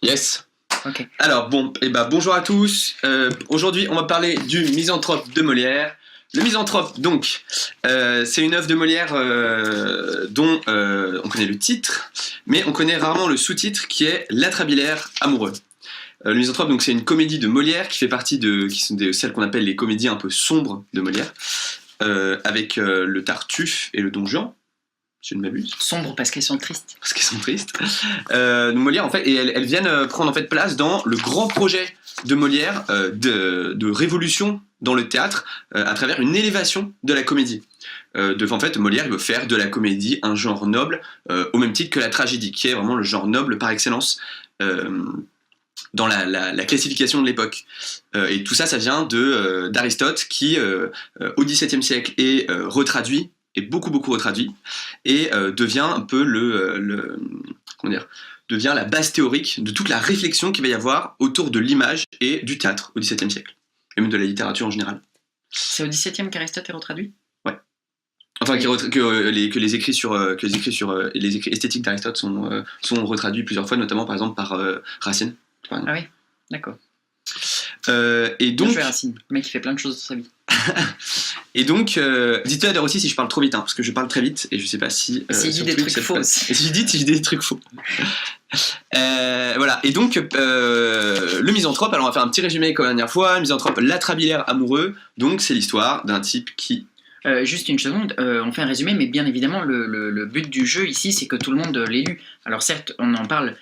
Yes. Ok. Alors bonjour à tous. Aujourd'hui, on va parler du Misanthrope de Molière. Le Misanthrope, donc, c'est une œuvre de Molière dont on connaît le titre, mais on connaît rarement le sous-titre qui est L'Atrabilaire amoureux. Le Misanthrope, donc, c'est une comédie de Molière qui fait partie qui sont celles qu'on appelle les comédies un peu sombres de Molière, avec le Tartuffe et le Don Juan. Si je ne m'abuse. Sombre parce qu'elles sont tristes. Parce qu'elles sont tristes. Donc Molière, en fait, et elles viennent prendre en fait place dans le grand projet de Molière de révolution dans le théâtre à travers une élévation de la comédie. En fait, Molière il veut faire de la comédie un genre noble au même titre que la tragédie, qui est vraiment le genre noble par excellence dans la classification de l'époque. Et tout ça, ça vient d'Aristote qui, au XVIIe siècle, est retraduit, est beaucoup retraduit, et devient un peu devient la base théorique de toute la réflexion qu'il va y avoir autour de l'image et du théâtre au XVIIe siècle, et même de la littérature en général. C'est au XVIIe qu'Aristote est retraduit ? Ouais. Enfin, que les écrits les écrits esthétiques d'Aristote sont retraduits plusieurs fois, notamment par exemple par Racine. Ah oui, d'accord. Et donc, Racine, le mec qui fait plein de choses dans sa vie. Et donc, dites-le d'ailleurs aussi si je parle trop vite, parce que je parle très vite et je sais pas si. Si je dis des trucs faux aussi. Et si je dis des trucs faux. Voilà, et donc, le Misanthrope, alors on va faire un petit résumé comme la dernière fois. Le Misanthrope, l'Atrabilaire amoureux, donc c'est l'histoire d'un type qui. Juste une seconde, on fait un résumé, mais bien évidemment, le but du jeu ici, c'est que tout le monde l'ait lu. Alors certes, on en parle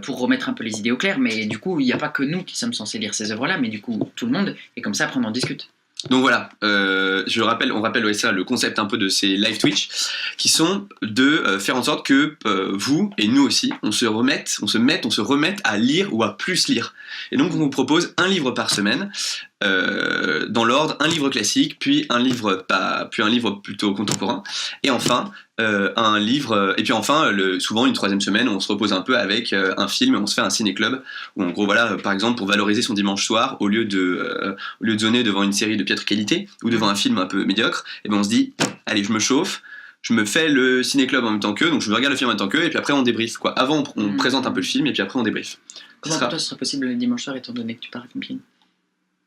pour remettre un peu les idées au clair, mais du coup, il n'y a pas que nous qui sommes censés lire ces œuvres-là, mais du coup, tout le monde, et comme ça, après, on en discute. Donc voilà, on rappelle ça, le concept un peu de ces live Twitch, qui sont de faire en sorte que vous et nous aussi, on se remette à lire ou à plus lire. Et donc on vous propose un livre par semaine, dans l'ordre, un livre classique, puis un livre plutôt contemporain, et enfin un livre, et puis enfin souvent une troisième semaine où on se repose un peu avec un film, on se fait un ciné-club où en gros voilà, par exemple pour valoriser son dimanche soir, au lieu de zoner devant une série de piètre qualité ou devant un film un peu médiocre, et ben on se dit allez, je me chauffe, je me fais le ciné-club en même temps qu'eux, donc je regarde le film en même temps qu'eux, et puis après on débrief quoi. Avant on présente un peu le film et puis après on débrief. Comment pour toi ce serait possible le dimanche soir étant donné que tu pars avec une film ?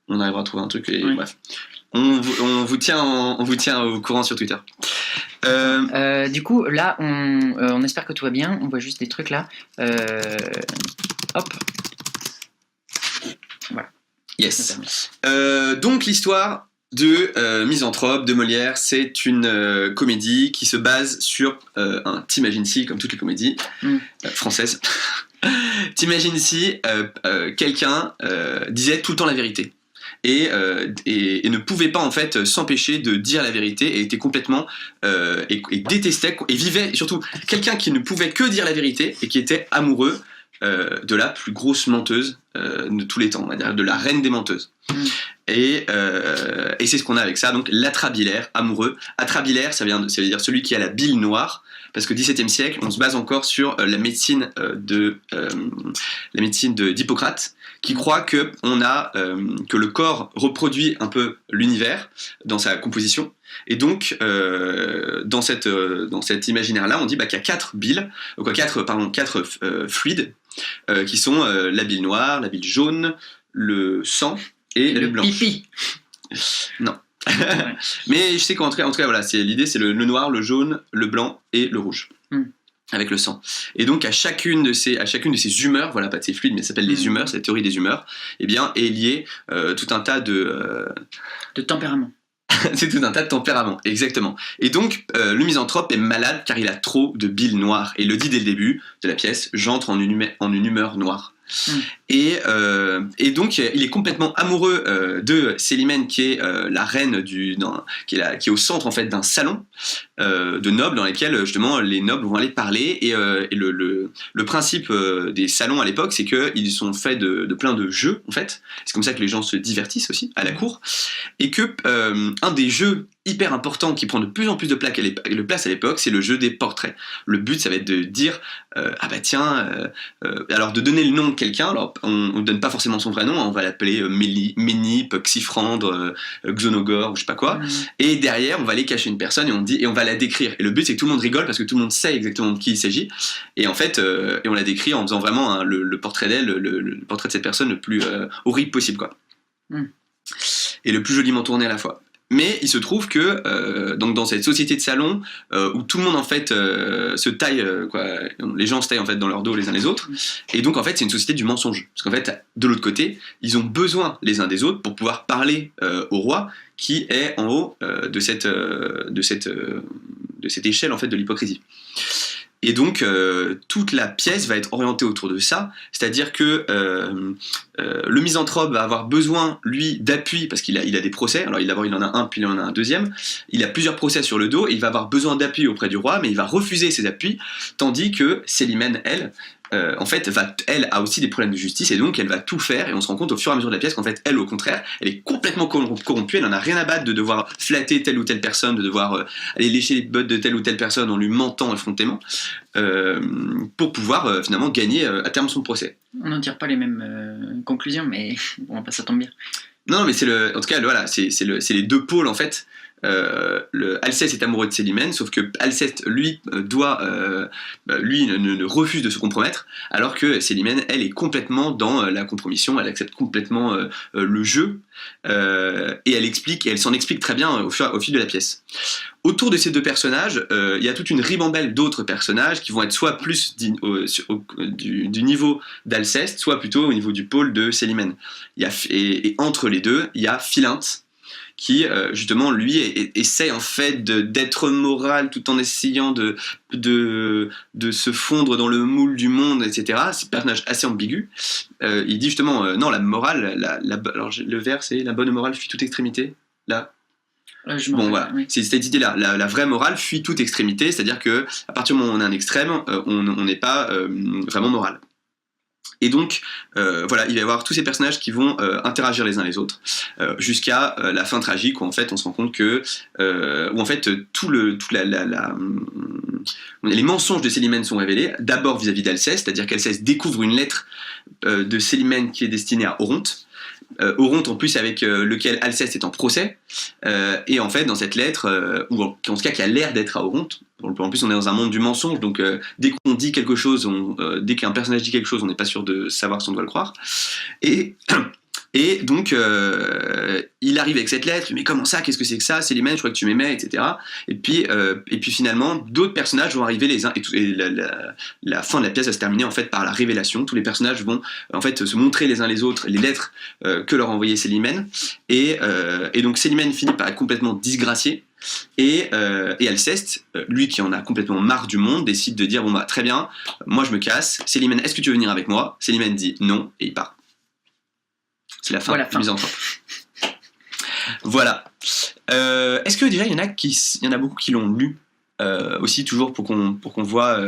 On arrivera à trouver un truc et bref. On vous tient au courant sur Twitter. Du coup, là, on espère que tout va bien. On voit juste des trucs là. Hop. Voilà. Yes. Donc l'histoire de Misanthrope de Molière, c'est une comédie qui se base sur un T'imagines si, comme toutes les comédies françaises. T'imagines si quelqu'un disait tout le temps la vérité. Et ne pouvait pas en fait s'empêcher de dire la vérité et était complètement et détestait et vivait surtout quelqu'un qui ne pouvait que dire la vérité et qui était amoureux de la plus grosse menteuse de tous les temps, on va dire, de la reine des menteuses. Et c'est ce qu'on a avec ça, donc l'Atrabilaire amoureux. Atrabilaire, ça veut dire celui qui a la bile noire, parce que XVIIe siècle, on se base encore sur la médecine d'Hippocrate, qui croit que le corps reproduit un peu l'univers dans sa composition, et donc dans cet imaginaire-là, on dit qu'il y a quatre fluides qui sont la bile noire, la bile jaune, le sang et la bile blanche. Pipi. Non. Mais je sais qu'en tout cas voilà, l'idée c'est le noir, le jaune, le blanc et le rouge. Avec le sang. Et donc à chacune de ces humeurs, voilà, pas de ces fluides, mais ça s'appelle les humeurs, c'est la théorie des humeurs, eh bien est lié tout un tas de tempéraments. C'est tout un tas de tempéraments, exactement. Et donc le Misanthrope est malade car il a trop de bile noire. Et il le dit dès le début de la pièce, j'entre en une humeur noire. Et donc il est complètement amoureux de Célimène, qui est la reine qui est au centre en fait d'un salon de nobles dans lesquels justement les nobles vont aller parler, et le principe des salons à l'époque, c'est qu'ils sont faits de plein de jeux en fait. C'est comme ça que les gens se divertissent aussi à la cour, et que un des jeux hyper important qui prend de plus en plus de place à l'époque, c'est le jeu des portraits. Le but, ça va être de dire alors de donner le nom de quelqu'un. Alors on donne pas forcément son vrai nom, hein, on va l'appeler Ménip, Xifrandre, Xonogore ou je sais pas quoi. Et derrière, on va aller cacher une personne et on va la décrire. Et le but, c'est que tout le monde rigole parce que tout le monde sait exactement de qui il s'agit. Et en fait, et on la décrit en faisant vraiment hein, le portrait d'elle, le portrait de cette personne le plus horrible possible, quoi. Et le plus joliment tourné à la fois. Mais il se trouve que donc dans cette société de salon où tout le monde en fait se taille, quoi, les gens se taillent en fait dans leur dos les uns les autres, et donc en fait c'est une société du mensonge. Parce qu'en fait de l'autre côté, ils ont besoin les uns des autres pour pouvoir parler au roi qui est en haut de cette échelle en fait de l'hypocrisie. Et donc, toute la pièce va être orientée autour de ça, c'est-à-dire que le misanthrope va avoir besoin, lui, d'appui, parce qu'il a des procès, alors d'abord il en a un, puis il en a un deuxième, il a plusieurs procès sur le dos, et il va avoir besoin d'appui auprès du roi, mais il va refuser ces appuis, tandis que Célimène, elle, en fait, elle a aussi des problèmes de justice et donc elle va tout faire et on se rend compte au fur et à mesure de la pièce qu'en fait, elle, au contraire, elle est complètement corrompue, elle en a rien à battre de devoir flatter telle ou telle personne, de devoir aller lécher les bottes de telle ou telle personne en lui mentant effrontément pour pouvoir finalement gagner à terme son procès. On n'en tire pas les mêmes conclusions, mais bon, ça tombe bien. Non, mais en tout cas, voilà, c'est les deux pôles en fait. Alceste est amoureux de Célimène, sauf que Alceste lui ne refuse de se compromettre, alors que Célimène elle est complètement dans la compromission, elle accepte complètement le jeu et elle s'en explique très bien au fil de la pièce. Autour de ces deux personnages, il y a toute une ribambelle d'autres personnages qui vont être soit plus du niveau d'Alceste, soit plutôt au niveau du pôle de Célimène. Et entre les deux, il y a Philinte, qui justement lui essaie en fait d'être moral tout en essayant de se fondre dans le moule du monde, etc. C'est un personnage assez ambigu. Il dit justement non, la morale, alors le vers c'est la bonne morale fuit toute extrémité. Là. Bon voilà, oui. C'est cette idée-là. La vraie morale fuit toute extrémité, c'est-à-dire que à partir du moment où on a un extrême, on n'est pas vraiment moral. Et donc, voilà, il va y avoir tous ces personnages qui vont interagir les uns les autres jusqu'à la fin tragique où en fait on se rend compte que où en fait les mensonges de Célimène sont révélés. D'abord vis-à-vis d'Alceste, c'est-à-dire qu'Alceste découvre une lettre de Célimène qui est destinée à Oronte. Oronte en plus avec lequel Alceste est en procès et en fait dans cette lettre ou en tout cas qui a l'air d'être à Oronte, en plus on est dans un monde du mensonge donc dès qu'on dit quelque chose dès qu'un personnage dit quelque chose on n'est pas sûr de savoir si on doit le croire et donc il arrive avec cette lettre, mais comment ça, qu'est-ce que c'est que ça, Célimène, je crois que tu m'aimais, etc. Et puis finalement d'autres personnages vont arriver les uns et la fin de la pièce va se terminer en fait par la révélation. Tous les personnages vont en fait se montrer les uns les autres les lettres que leur envoyait Célimène et donc Célimène finit par être complètement disgracié. Et Alceste, lui qui en a complètement marre du monde, décide de dire bon bah très bien, moi je me casse. Célimène, est-ce que tu veux venir avec moi? Célimène dit non et il part. C'est la fin du misanthrope. Voilà. Est-ce que déjà il y en a beaucoup qui l'ont lu aussi toujours pour qu'on voit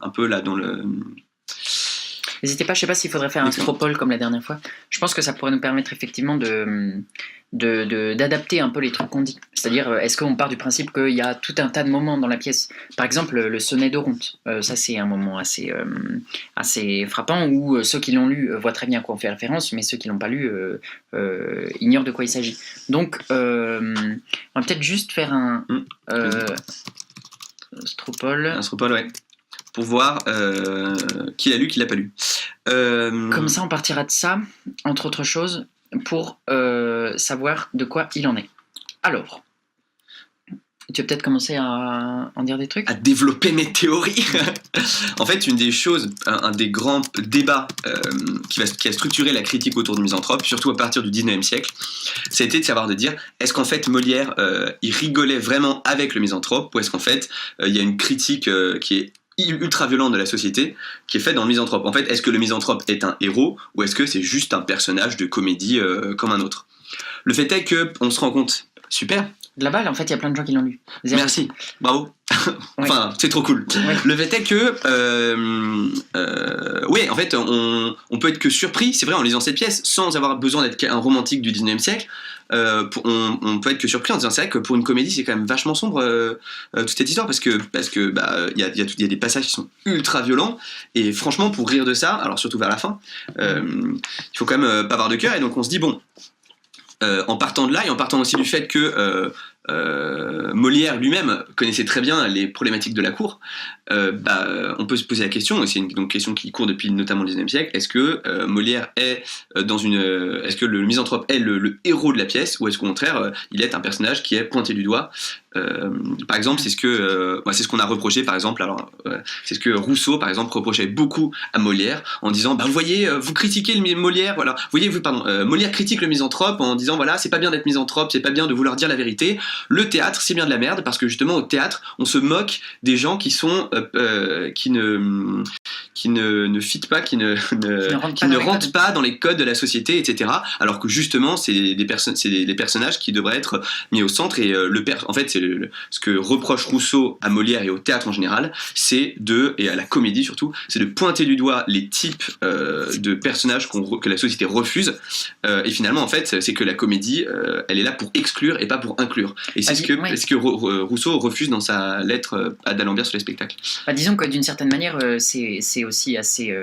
un peu là dans le. N'hésitez pas, je sais pas s'il faudrait faire un stropole comme la dernière fois. Je pense que ça pourrait nous permettre effectivement d'adapter un peu les trucs qu'on dit. C'est-à-dire, est-ce qu'on part du principe qu'il y a tout un tas de moments dans la pièce. Par exemple, le sonnet d'Oronte. Ça, c'est un moment assez frappant où ceux qui l'ont lu voient très bien à quoi on fait référence, mais ceux qui l'ont pas lu ignorent de quoi il s'agit. Donc, on va peut-être juste faire un stropole. Un stropole, ouais. Pour voir qui l'a lu, qui l'a pas lu. Comme ça, on partira de ça, entre autres choses, pour savoir de quoi il en est. Alors, tu vas peut-être commencer à en dire des trucs? À développer mes théories. En fait, une des choses, un des grands débats qui a structuré la critique autour du misanthrope, surtout à partir du 19e siècle, c'était de savoir de dire, est-ce qu'en fait Molière, il rigolait vraiment avec le misanthrope, ou est-ce qu'en fait, il y a une critique qui est ultra violent de la société qui est faite dans le misanthrope. En fait, est-ce que le misanthrope est un héros ou est-ce que c'est juste un personnage de comédie comme un autre? Le fait est qu'on se rend compte, super, De la balle, en fait, il y a plein de gens qui l'ont lu. Merci, bravo. Enfin, c'est trop cool. Ouais. Le fait est que, oui, en fait, on peut être que surpris, c'est vrai, en lisant cette pièce, sans avoir besoin d'être un romantique du 19e siècle. On peut être que surpris en disant c'est vrai que pour une comédie c'est quand même vachement sombre toute cette histoire parce que il y a des passages qui sont ultra violents et franchement pour rire de ça, alors surtout vers la fin, il faut quand même pas avoir de cœur et donc on se dit bon, en partant de là et en partant aussi du fait que Molière lui-même connaissait très bien les problématiques de la cour, on peut se poser la question, et c'est une question qui court depuis notamment le 19e siècle, est-ce que Molière est est-ce que le misanthrope est le héros de la pièce, ou est-ce qu'au contraire il est un personnage qui est pointé du doigt. Par exemple, c'est ce qu'on a reproché, par exemple, c'est ce que Rousseau, par exemple, reprochait beaucoup à Molière en disant, vous voyez, vous critiquez Molière, voilà, Molière critique le misanthrope en disant, voilà, c'est pas bien d'être misanthrope, c'est pas bien de vouloir dire la vérité. Le théâtre, c'est bien de la merde parce que justement au théâtre, on se moque des gens qui sont qui ne fit pas, qui ne rentrent pas dans les codes de la société, etc. Alors que justement, c'est des personnages qui devraient être mis au centre et en fait, c'est ce que reproche Rousseau à Molière et au théâtre en général, et à la comédie surtout, c'est de pointer du doigt les types de personnages que la société refuse. Et finalement, en fait, c'est que la comédie, elle est là pour exclure et pas pour inclure. Et c'est ce que Rousseau refuse dans sa lettre à d'Alembert sur les spectacles. Disons que d'une certaine manière, c'est aussi assez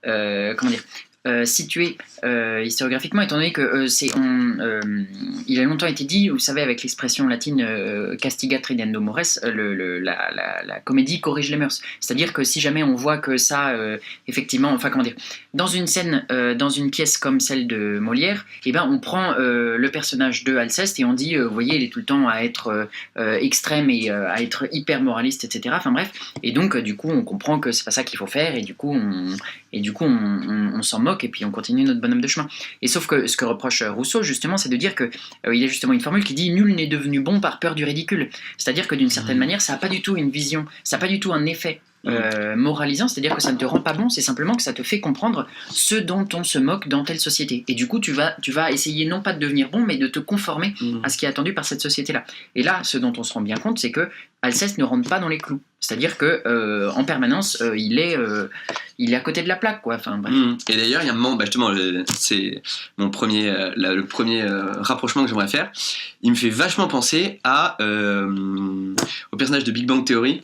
comment dire, situé historiographiquement, étant donné que il a longtemps été dit, vous savez, avec l'expression latine castigat ridendo mores, la comédie corrige les mœurs. C'est-à-dire que si jamais on voit que ça, effectivement, enfin comment dire, dans une scène, dans une pièce comme celle de Molière, on prend le personnage de Alceste et on dit, vous voyez, il est tout le temps à être extrême et à être hyper moraliste, etc. Enfin bref, et donc du coup on comprend que c'est pas ça qu'il faut faire et du coup on s'en moque et puis on continue notre bonhomme de chemin. Et sauf que ce que reproche Rousseau justement, c'est de dire que il y a justement une formule qui dit nul n'est devenu bon par peur du ridicule. C'est-à-dire que d'une certaine manière, ça n'a pas du tout une vision, ça n'a pas du tout un effet moralisant, c'est-à-dire que ça ne te rend pas bon, c'est simplement que ça te fait comprendre ce dont on se moque dans telle société. Et du coup, tu vas essayer non pas de devenir bon, mais de te conformer à ce qui est attendu par cette société-là. Et là, ce dont on se rend bien compte, c'est que Alceste ne rentre pas dans les clous. C'est-à-dire que en permanence, il est à côté de la plaque, quoi. Enfin, bref. Et d'ailleurs, il y a un moment, justement, c'est le premier rapprochement que j'aimerais faire. Il me fait vachement penser au personnage de Big Bang Theory.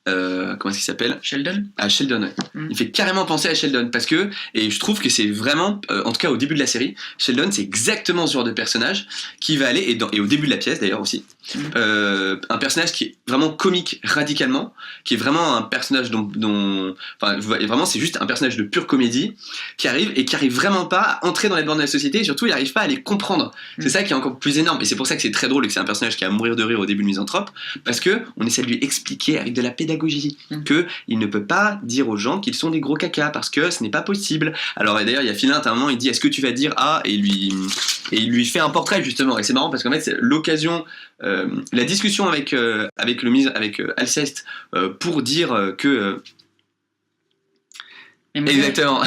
Comment est-ce qu'il s'appelle ? Sheldon ? À Sheldon, ouais. Il fait carrément penser à Sheldon parce que, et je trouve que c'est vraiment, en tout cas au début de la série, Sheldon c'est exactement ce genre de personnage qui va aller, et au début de la pièce d'ailleurs aussi, un personnage qui est vraiment comique radicalement, qui est vraiment un personnage vraiment c'est juste un personnage de pure comédie qui arrive vraiment pas à entrer dans les bornes de la société et surtout il arrive pas à les comprendre. C'est ça qui est encore plus énorme et c'est pour ça que c'est très drôle et que c'est un personnage qui a à mourir de rire au début de Misanthrope parce que on essaie de lui expliquer avec de la pédagogie que il ne peut pas dire aux gens qu'ils sont des gros caca parce que ce n'est pas possible. Alors et d'ailleurs il y a Philinte à un moment il dit est-ce que tu vas dire A et il lui fait un portrait justement et c'est marrant parce qu'en fait c'est l'occasion la discussion avec Alceste pour dire que exactement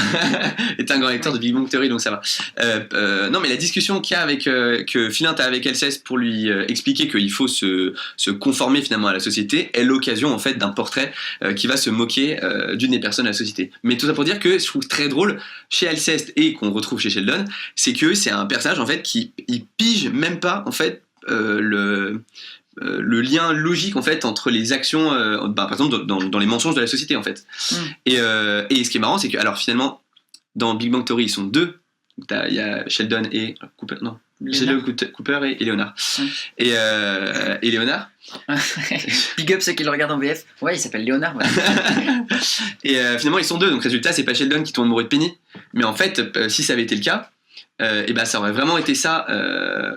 est un grand lecteur de Big Bang Theory donc ça va non mais la discussion qu'il y a que Philinte a avec Alceste pour lui expliquer qu'il faut se conformer finalement à la société est l'occasion en fait d'un portrait qui va se moquer d'une des personnes de la société, mais tout ça pour dire que je trouve très drôle chez Alceste et qu'on retrouve chez Sheldon, c'est que c'est un personnage en fait qui il pige même pas en fait le lien logique en fait entre les actions par exemple dans les mensonges de la société en fait. Et ce qui est marrant c'est que alors finalement dans Big Bang Theory ils sont deux, il y a Sheldon et Cooper, non Sheldon, Cooper et Léonard. Et Léonard big up ceux qui le regardent en VF, ouais il s'appelle Léonard ouais. Et finalement ils sont deux donc résultat c'est pas Sheldon qui tombe amoureux de Penny mais en fait si ça avait été le cas ça aurait vraiment été ça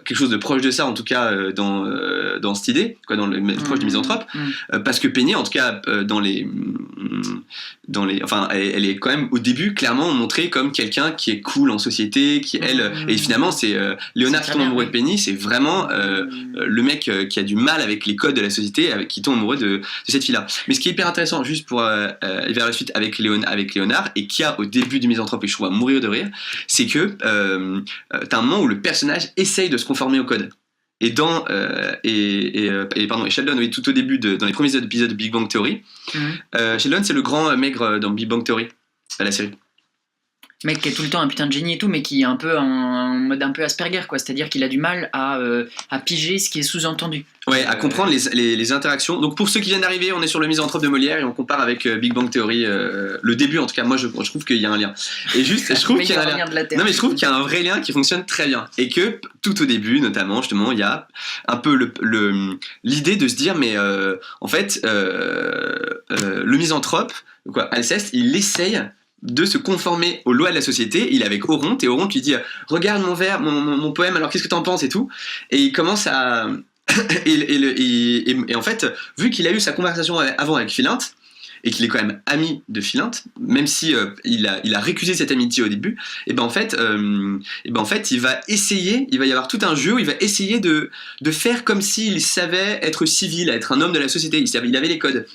quelque chose de proche de ça en tout cas dans cette idée quoi, proche du misanthrope parce que Penny en tout cas enfin elle est quand même au début clairement montrée comme quelqu'un qui est cool en société qui et finalement c'est Léonard qui tombe amoureux de Penny c'est vraiment le mec qui a du mal avec les codes de la société qui tombe amoureux de cette fille là, mais ce qui est hyper intéressant juste pour aller vers la suite avec Léonard et qui a au début du misanthrope et je trouve à mourir de rire c'est que t'as un moment où le personnage essaye de se conformer au code et Sheldon, oui, tout au début dans les premiers épisodes de Big Bang Theory. Sheldon, c'est le grand maigre dans Big Bang Theory, la série. Mec qui est tout le temps un putain de génie et tout, mais qui est un peu en mode un peu Asperger, quoi. C'est-à-dire qu'il a du mal à piger ce qui est sous-entendu. Ouais, à comprendre les interactions. Donc pour ceux qui viennent d'arriver, on est sur le Misanthrope de Molière et on compare avec Big Bang Theory, le début en tout cas. Moi, je trouve qu'il y a un lien. Et juste, je trouve qu'il y a un lien. Non, mais je trouve qu'il y a un vrai lien qui fonctionne très bien. Et que tout au début, notamment, justement, il y a un peu l'idée de se dire, mais en fait, le misanthrope, quoi, Alceste, il essaye de se conformer aux lois de la société. Il est avec Oronte et Oronte lui dit regarde mon vers, mon poème, alors qu'est-ce que t'en penses et tout, et il commence à et en fait, vu qu'il a eu sa conversation avant avec Philinte et qu'il est quand même ami de Philinte, même si il a récusé cette amitié au début, et ben en fait il va y avoir tout un jeu où il va essayer de faire comme s'il savait être civil, être un homme de la société. Il avait les codes.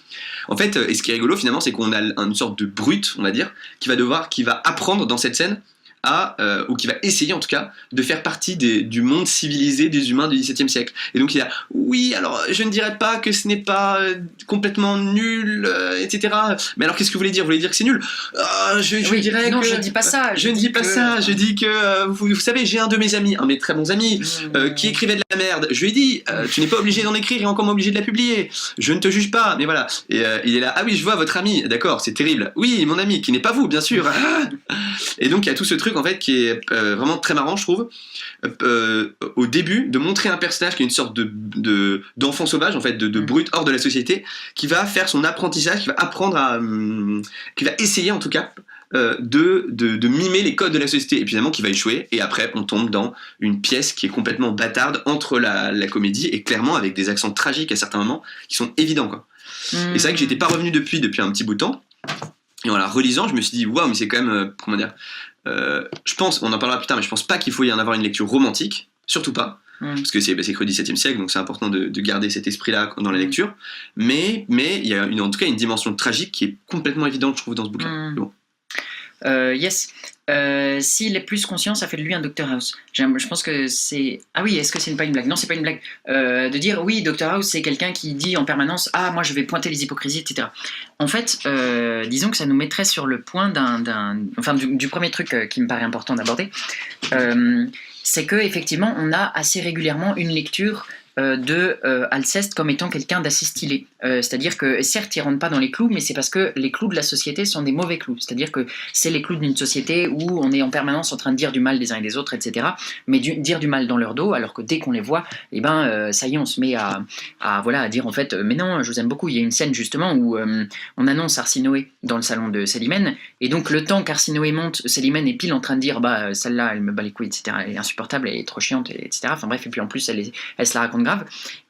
En fait, et ce qui est rigolo finalement, c'est qu'on a une sorte de brute, on va dire, qui va apprendre dans cette scène ou qui va essayer en tout cas de faire partie du monde civilisé des humains du XVIIe siècle. Et donc il a, oui, alors je ne dirais pas que ce n'est pas complètement nul, etc. Mais alors qu'est-ce que vous voulez dire ? Vous voulez dire que c'est nul ? Je dirais non, que... je dis pas ça. Je ne dis pas ça, je dis que, vous savez, j'ai un de mes amis, un de mes très bons amis, qui écrivait de la merde. Je lui ai dit, tu n'es pas obligé d'en écrire et encore moins obligé de la publier. Je ne te juge pas, mais voilà. Et il est là, ah oui, je vois votre ami, d'accord, c'est terrible. Oui, mon ami, qui n'est pas vous, bien sûr. Et donc il y a tout ce truc en fait qui est vraiment très marrant, je trouve, au début, de montrer un personnage qui est une sorte d'enfant sauvage, en fait, de brute hors de la société, qui va faire son apprentissage, qui va apprendre qui va essayer en tout cas de mimer les codes de la société, et puis évidemment qui va échouer, et après on tombe dans une pièce qui est complètement bâtarde entre la comédie, et clairement avec des accents tragiques à certains moments qui sont évidents, quoi. Et c'est vrai que j'étais pas revenu depuis un petit bout de temps, et en la relisant je me suis dit waouh, mais c'est quand même comment dire, je pense, on en parlera plus tard, mais je pense pas qu'il faut y en avoir une lecture romantique, surtout pas, parce que c'est que au XVIIe siècle, donc c'est important de garder cet esprit-là dans la lecture, mais il y a en tout cas une dimension tragique qui est complètement évidente, je trouve, dans ce bouquin. Bon. Yes. S'il est plus conscient, ça fait de lui un Dr House. Je pense que c'est... Ah oui, est-ce que c'est pas une blague ? Non, c'est pas une blague. De dire, oui, Dr House, c'est quelqu'un qui dit en permanence « Ah, moi, je vais pointer les hypocrisies, etc. » En fait, disons que ça nous mettrait sur le point du premier truc qui me paraît important d'aborder. C'est que effectivement, on a assez régulièrement une lecture de Alceste comme étant quelqu'un d'assez stylé. C'est-à-dire que certes il rentre pas dans les clous, mais c'est parce que les clous de la société sont des mauvais clous. C'est-à-dire que c'est les clous d'une société où on est en permanence en train de dire du mal des uns et des autres, etc. Mais dire du mal dans leur dos, alors que dès qu'on les voit, ça y est, on se met à dire en fait mais non, je vous aime beaucoup. Il y a une scène justement où on annonce Arsinoé dans le salon de Célimène, et donc le temps qu'Arsinoé monte, Célimène est pile en train de dire celle-là elle me bat les couilles, etc. Elle est insupportable, elle est trop chiante, etc. Enfin bref, et puis en plus elle se la raconte grave.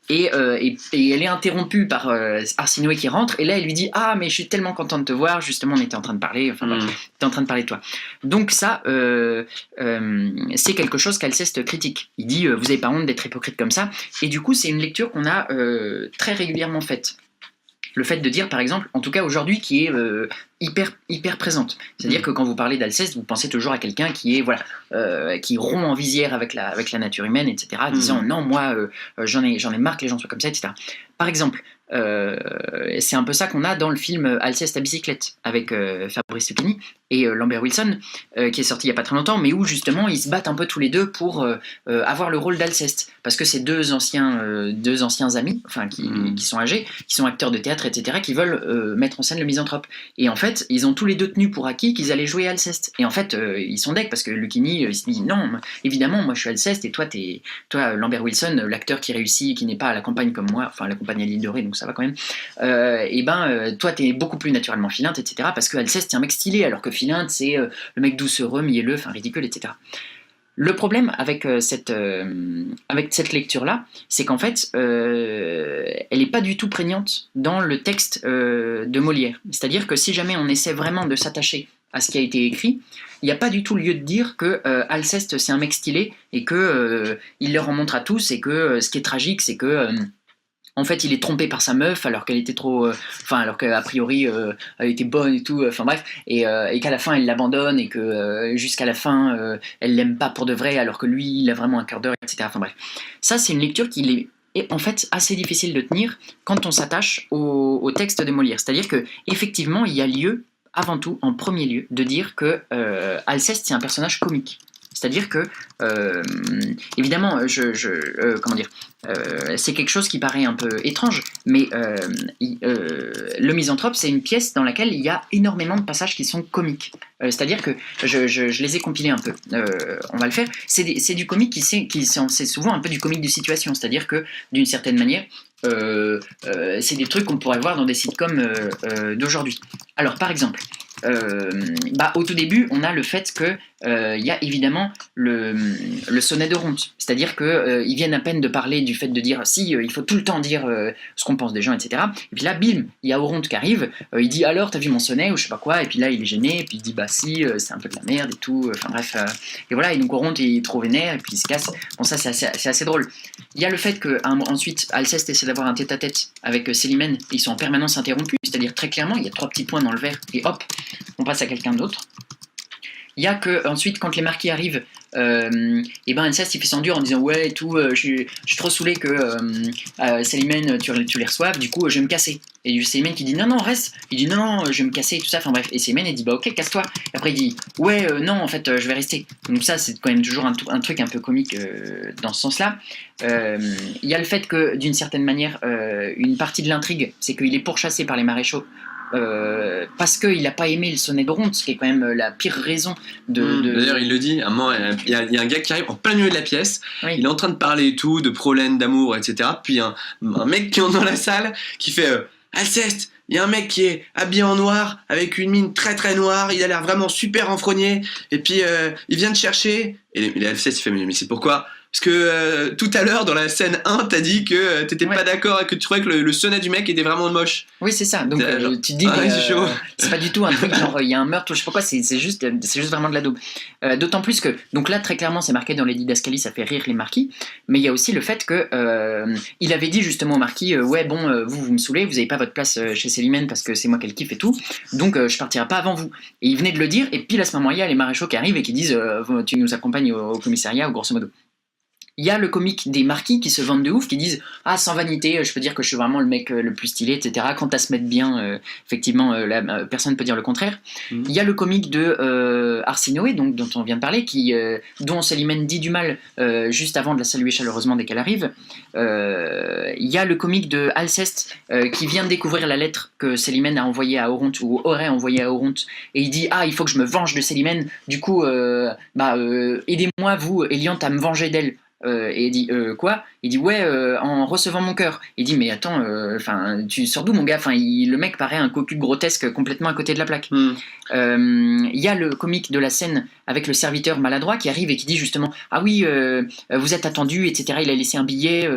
Et elle est interrompue par Arsinoé qui rentre, et là elle lui dit ah mais je suis tellement content de te voir, justement on était en train de parler, t'es en train de parler de toi. Donc ça c'est quelque chose qu'Alceste critique. Il dit vous avez pas honte d'être hypocrite comme ça, et du coup c'est une lecture qu'on a très régulièrement faite. Le fait de dire par exemple, en tout cas aujourd'hui, qui est hyper présente. C'est-à-dire que quand vous parlez d'Alceste, vous pensez toujours à quelqu'un qui est qui rompt en visière avec la nature humaine, etc. Disant non, moi j'en ai marre que les gens soient comme ça, etc. Par exemple, c'est un peu ça qu'on a dans le film Alceste à bicyclette avec Fabrice Luchini et Lambert Wilson, qui est sorti il y a pas très longtemps, mais où justement ils se battent un peu tous les deux pour avoir le rôle d'Alceste, parce que c'est deux anciens amis, enfin qui sont âgés, qui sont acteurs de théâtre, etc., qui veulent mettre en scène le misanthrope. Et en fait, ils ont tous les deux tenu pour acquis qu'ils allaient jouer Alceste. Et en fait, ils sont deg parce que Luchini il se dit non, évidemment, moi je suis Alceste et toi Lambert Wilson, l'acteur qui réussit, qui n'est pas à la campagne comme moi, enfin à la campagne à l'île de Ré, donc ça va quand même. Toi t'es beaucoup plus naturellement Philinte, etc. Parce que Alceste c'est un mec stylé, alors que Philinte c'est le mec doucereux, mielleux, enfin ridicule, etc. Le problème avec cette lecture-là, c'est qu'en fait, elle n'est pas du tout prégnante dans le texte de Molière. C'est-à-dire que si jamais on essaie vraiment de s'attacher à ce qui a été écrit, il n'y a pas du tout lieu de dire que Alceste c'est un mec stylé et que il leur en montre à tous, et que ce qui est tragique c'est que en fait il est trompé par sa meuf alors qu'elle était trop, alors qu'a priori elle était bonne et tout, bref, et qu'à la fin elle l'abandonne et que jusqu'à la fin elle l'aime pas pour de vrai alors que lui il a vraiment un cœur d'or, etc. Enfin bref, ça c'est une lecture qui est en fait assez difficile de tenir quand on s'attache au texte de Molière. C'est-à-dire que effectivement il y a lieu, avant tout, en premier lieu, de dire que Alceste c'est un personnage comique. C'est-à-dire que, évidemment, comment dire, c'est quelque chose qui paraît un peu étrange, mais Le Misanthrope, c'est une pièce dans laquelle il y a énormément de passages qui sont comiques. C'est-à-dire que je les ai compilés un peu. On va le faire. C'est du comique c'est souvent un peu du comique de situation. C'est-à-dire que, d'une certaine manière, c'est des trucs qu'on pourrait voir dans des sitcoms d'aujourd'hui. Alors, par exemple, au tout début, on a le fait que il y a évidemment le sonnet d'Oronte, c'est-à-dire que ils viennent à peine de parler du fait de dire si il faut tout le temps dire ce qu'on pense des gens, etc. Et puis là, bim, il y a Oronte qui arrive, il dit alors t'as vu mon sonnet ou je sais pas quoi, et puis là il est gêné, et puis il dit bah si c'est un peu de la merde et tout, enfin bref, et voilà, et donc Oronte il est trop vénère et puis il se casse. Bon, ça c'est assez drôle. Il y a le fait que ensuite Alceste essaie d'avoir un tête-à-tête avec Célimène, ils sont en permanence interrompus, c'est-à-dire très clairement il y a 3 petits points dans le verre et hop on passe à quelqu'un d'autre. Il y a que ensuite quand les marquis arrivent, et ben Alceste il fait son dur en disant ouais et tout, je suis trop saoulé que Célimène tu les reçoives, du coup je vais me casser. Et Célimène qui dit non reste, il dit non je vais me casser et tout ça, enfin bref, et Célimène il dit bah ok casse-toi, et après il dit ouais non en fait je vais rester. Donc ça c'est quand même toujours un truc un peu comique dans ce sens là. Il y a le fait que d'une certaine manière une partie de l'intrigue c'est qu'il est pourchassé par les maréchaux parce qu'il n'a pas aimé le sonnet d'Oronte, ce qui est quand même la pire raison de... D'ailleurs, il le dit, à un moment, il y a un gars qui arrive en plein milieu de la pièce, oui. Il est en train de parler et tout, de problèmes, d'amour, etc. Puis il y a un mec qui est dans la salle qui fait Alceste, il y a un mec qui est habillé en noir, avec une mine très très noire, il a l'air vraiment super renfrogné, et puis il vient te chercher. Et Alceste, il fait mais c'est pourquoi ? Parce que tout à l'heure, dans la scène 1, t'as dit que t'étais pas d'accord et que tu trouvais que le sonnet du mec était vraiment moche. Oui, c'est ça. Donc tu te dis, c'est pas du tout un truc genre il y a un meurtre ou je sais pas quoi, c'est juste vraiment de la daube. D'autant plus que, donc là, très clairement, c'est marqué dans les didascalies, ça fait rire les marquis, mais il y a aussi le fait que il avait dit justement au marquis, ouais, bon, vous me saoulez, vous avez pas votre place chez Célimène parce que c'est moi qu'elle kiffe et tout, donc je partirai pas avant vous. Et il venait de le dire, et pile à ce moment-là, il y a les maréchaux qui arrivent et qui disent, tu nous accompagnes au commissariat, grosso modo. Il y a le comique des marquis qui se vendent de ouf, qui disent « Ah, sans vanité, je peux dire que je suis vraiment le mec le plus stylé, etc. » Quand à se mettre bien, effectivement, personne ne peut dire le contraire. Il y a le comique de Arsinoé, donc, dont on vient de parler, dont Célimène dit du mal juste avant de la saluer chaleureusement dès qu'elle arrive. Il y a le comique de Alceste qui vient de découvrir la lettre que Célimène a envoyée à Oronte, ou aurait envoyée à Oronte, et il dit « Ah, il faut que je me venge de Célimène, du coup, aidez-moi, vous, Éliante, à me venger d'elle. » Et il dit quoi ? Il dit ouais en recevant mon cœur. Il dit mais attends tu sors d'où mon gars ? Le mec paraît un cocu grotesque complètement à côté de la plaque. Il y a le comique de la scène avec le serviteur maladroit qui arrive et qui dit justement ah oui vous êtes attendu etc. Il a laissé un billet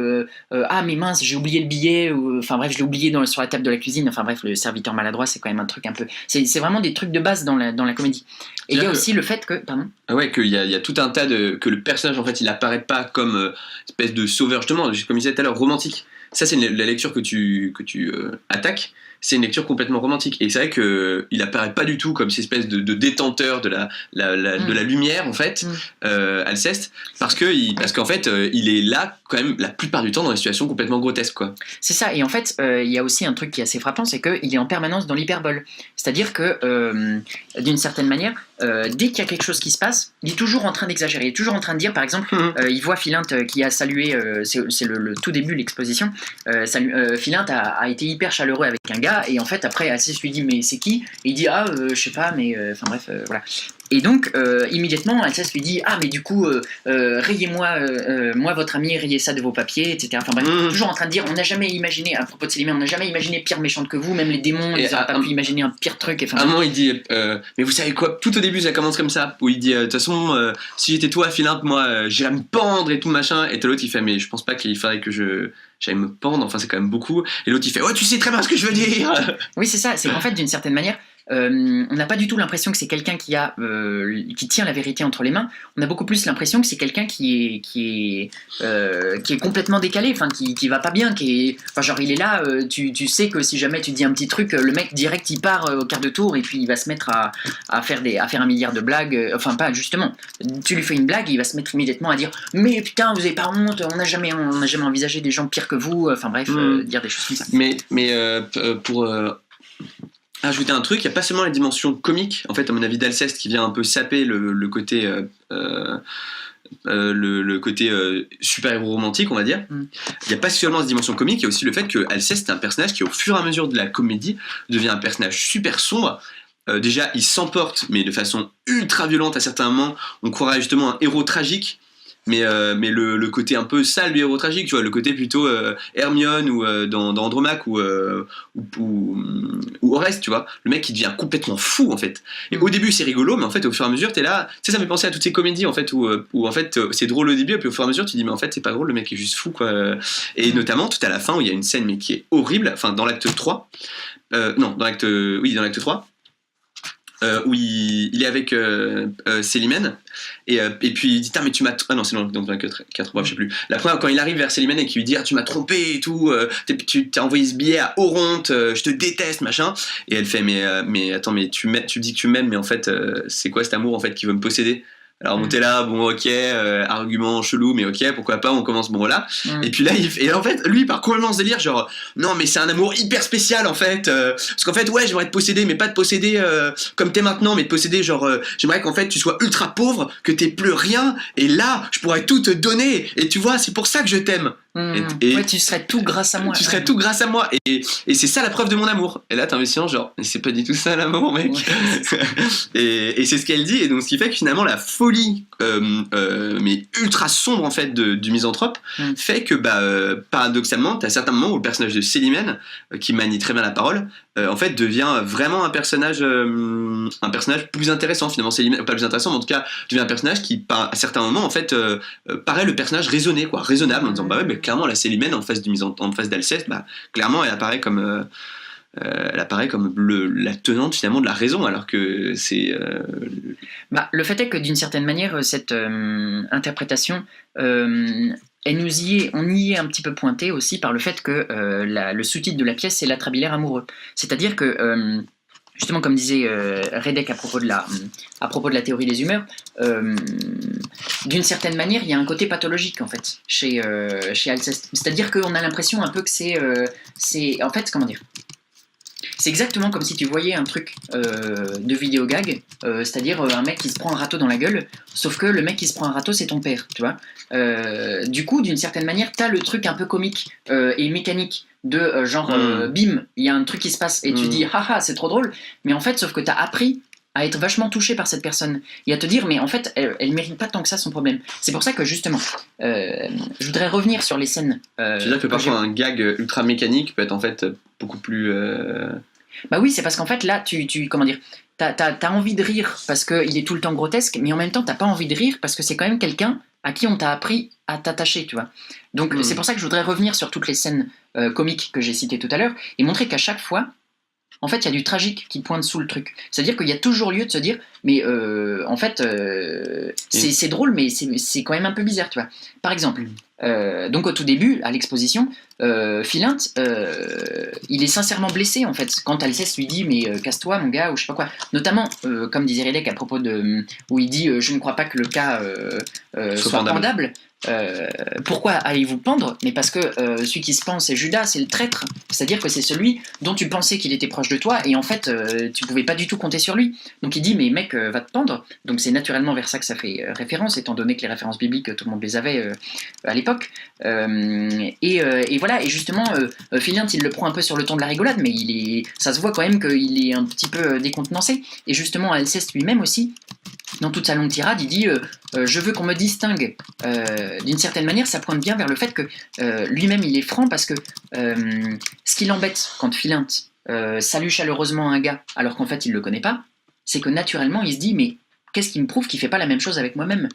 ah mais mince j'ai oublié le billet enfin bref je l'ai oublié sur la table de la cuisine. Enfin bref le serviteur maladroit c'est quand même un truc un peu c'est vraiment des trucs de base dans la comédie. Et il y a aussi le fait que pardon. Ah ouais qu'il y a tout un tas que le personnage en fait il apparaît pas comme espèce de sauveur justement comme je disais tout à l'heure romantique. Ça c'est la lecture que tu attaques. C'est une lecture complètement romantique et c'est vrai qu'il apparaît pas du tout comme cette espèce de détenteur de la lumière en fait Alceste parce qu'en fait il est là quand même la plupart du temps dans des situations complètement grotesques quoi. C'est ça et en fait il y a aussi un truc qui est assez frappant c'est qu'il est en permanence dans l'hyperbole, c'est-à-dire que d'une certaine manière dès qu'il y a quelque chose qui se passe il est toujours en train d'exagérer, il est toujours en train de dire par exemple il voit Philinte qui a salué c'est le tout début de l'exposition Philinte a été hyper chaleureux avec un gars et en fait après Alceste lui dit mais c'est qui et il dit ah je sais pas mais enfin bref voilà et donc immédiatement Alceste lui dit ah mais du coup rayez-moi moi votre ami rayez ça de vos papiers etc. Enfin bref toujours en train de dire on n'a jamais imaginé à propos de Célimène on n'a jamais imaginé pire méchante que vous même les démons ils n'auraient pas pu imaginer un pire truc à un moment il dit mais vous savez quoi tout au début ça commence comme ça où il dit de toute façon si j'étais toi Philinte moi j'irais me pendre et tout machin et l'autre il fait mais je pense pas qu'il faudrait que j'allais me pendre, enfin c'est quand même beaucoup. Et l'autre il fait ouais tu sais très bien ce que je veux dire. Oui c'est ça, c'est qu'en fait d'une certaine manière on n'a pas du tout l'impression que c'est quelqu'un qui tient la vérité entre les mains. On a beaucoup plus l'impression que c'est quelqu'un qui est complètement décalé, enfin qui va pas bien, genre il est là, tu sais que si jamais tu dis un petit truc, le mec direct il part au quart de tour et puis il va se mettre à faire 1 milliard de blagues, enfin pas justement, tu lui fais une blague, il va se mettre immédiatement à dire mais putain vous avez pas honte, on n'a jamais envisagé des gens pires que vous, enfin bref, dire des choses comme ça. Mais pour ajouter un truc, il n'y a pas seulement les dimensions comiques, en fait à mon avis d'Alceste qui vient un peu saper le côté super-héros romantique, on va dire. Il n'y a pas seulement cette dimension comique, il y a aussi le fait que Alceste est un personnage qui au fur et à mesure de la comédie devient un personnage super sombre. Déjà il s'emporte mais de façon ultra violente à certains moments, on croirait justement un héros tragique, mais le côté un peu sale du héros tragique, tu vois, le côté plutôt Hermione ou dans Andromaque ou Oreste, tu vois, le mec qui devient complètement fou en fait. Et au début c'est rigolo, mais en fait au fur et à mesure t'es là, tu sais, ça me fait penser à toutes ces comédies en fait où en fait c'est drôle au début et puis au fur et à mesure tu dis mais en fait c'est pas drôle, le mec est juste fou quoi. Et notamment tout à la fin où il y a une scène mais qui est horrible, enfin dans l'acte 3, dans l'acte 3, où il est avec Célimène et puis il dit mais tu m'as non c'est dans le 4 bref je sais plus, la première quand il arrive vers Célimène et qu'il lui dit tu m'as trompé et tout, tu t'as envoyé ce billet à Oronte, je te déteste machin, et elle fait mais attends mais tu dis que tu m'aimes mais en fait c'est quoi cet amour en fait qui veut me posséder? Alors on était là, bon ok, argument chelou, mais ok, pourquoi pas, on commence bon voilà. Et puis là, et en fait, lui il part complètement se délire, genre non mais c'est un amour hyper spécial en fait, parce qu'en fait ouais j'aimerais te posséder, mais pas te posséder comme t'es maintenant, mais te posséder genre j'aimerais qu'en fait tu sois ultra pauvre, que t'aies plus rien, et là je pourrais tout te donner, et tu vois c'est pour ça que je t'aime. Et ouais, tu serais tout grâce à moi. Tu serais tout grâce à moi, et c'est ça la preuve de mon amour. Et là t'es investi genre c'est pas du tout ça l'amour mec. Ouais. et c'est ce qu'elle dit, et donc ce qui fait que finalement la folie mais ultra sombre en fait du misanthrope fait que paradoxalement t'as certains moments où le personnage de Célimène qui manie très bien la parole en fait devient vraiment un personnage plus intéressant finalement. Célimène, pas plus intéressant mais en tout cas devient un personnage qui à certains moments en fait paraît le personnage raisonné quoi, raisonnable, en disant bah ouais mais clairement la Célimène en face d'Alceste, clairement elle apparaît comme la tenante finalement de la raison, alors que c'est le fait est que d'une certaine manière cette interprétation on y est un petit peu pointé aussi par le fait que le sous-titre de la pièce c'est l'atrabilaire amoureux, c'est-à-dire que justement comme disait Redek à propos de la théorie des humeurs, d'une certaine manière il y a un côté pathologique en fait chez Alceste, c'est-à-dire qu'on a l'impression un peu que c'est en fait comment dire, c'est exactement comme si tu voyais un truc de vidéo gag, c'est-à-dire un mec qui se prend un râteau dans la gueule, sauf que le mec qui se prend un râteau c'est ton père, tu vois. Du coup d'une certaine manière t'as le truc un peu comique et mécanique de bim, il y a un truc qui se passe et tu dis haha c'est trop drôle, mais en fait sauf que t'as appris à être vachement touché par cette personne et à te dire mais en fait elle mérite pas tant que ça son problème. C'est pour ça que justement je voudrais revenir sur les scènes tu veux dire que parfois un gag ultra mécanique peut être en fait beaucoup plus Bah oui, c'est parce qu'en fait là tu comment dire, t'as envie de rire parce qu'il est tout le temps grotesque, mais en même temps t'as pas envie de rire parce que c'est quand même quelqu'un à qui on t'a appris à t'attacher, tu vois. Donc c'est pour ça que je voudrais revenir sur toutes les scènes comiques que j'ai citées tout à l'heure et montrer qu'à chaque fois en fait il y a du tragique qui pointe sous le truc, c'est à dire qu'il y a toujours lieu de se dire mais en fait c'est drôle mais c'est quand même un peu bizarre, tu vois. Par exemple donc au tout début à l'exposition Philinte il est sincèrement blessé en fait quand Alceste lui dit mais casse-toi mon gars ou je sais pas quoi, notamment comme disait Redek à propos de où il dit je ne crois pas que le cas soit pendable. Pourquoi allez-vous pendre? Mais parce que celui qui se pend c'est Judas, c'est le traître, c'est-à-dire que c'est celui dont tu pensais qu'il était proche de toi et en fait tu pouvais pas du tout compter sur lui, donc il dit mais mec va te pendre, donc c'est naturellement vers ça que ça fait référence étant donné que les références bibliques tout le monde les avait à l'époque et voilà, et justement Philinte il le prend un peu sur le ton de la rigolade mais ça se voit quand même qu'il est un petit peu décontenancé, et justement Alceste lui-même aussi dans toute sa longue tirade il dit je veux qu'on me distingue, d'une certaine manière ça pointe bien vers le fait que lui-même il est franc parce que ce qui l'embête quand Philinte salue chaleureusement un gars alors qu'en fait il le connaît pas, c'est que naturellement il se dit mais qu'est-ce qui me prouve qu'il fait pas la même chose avec moi-même ?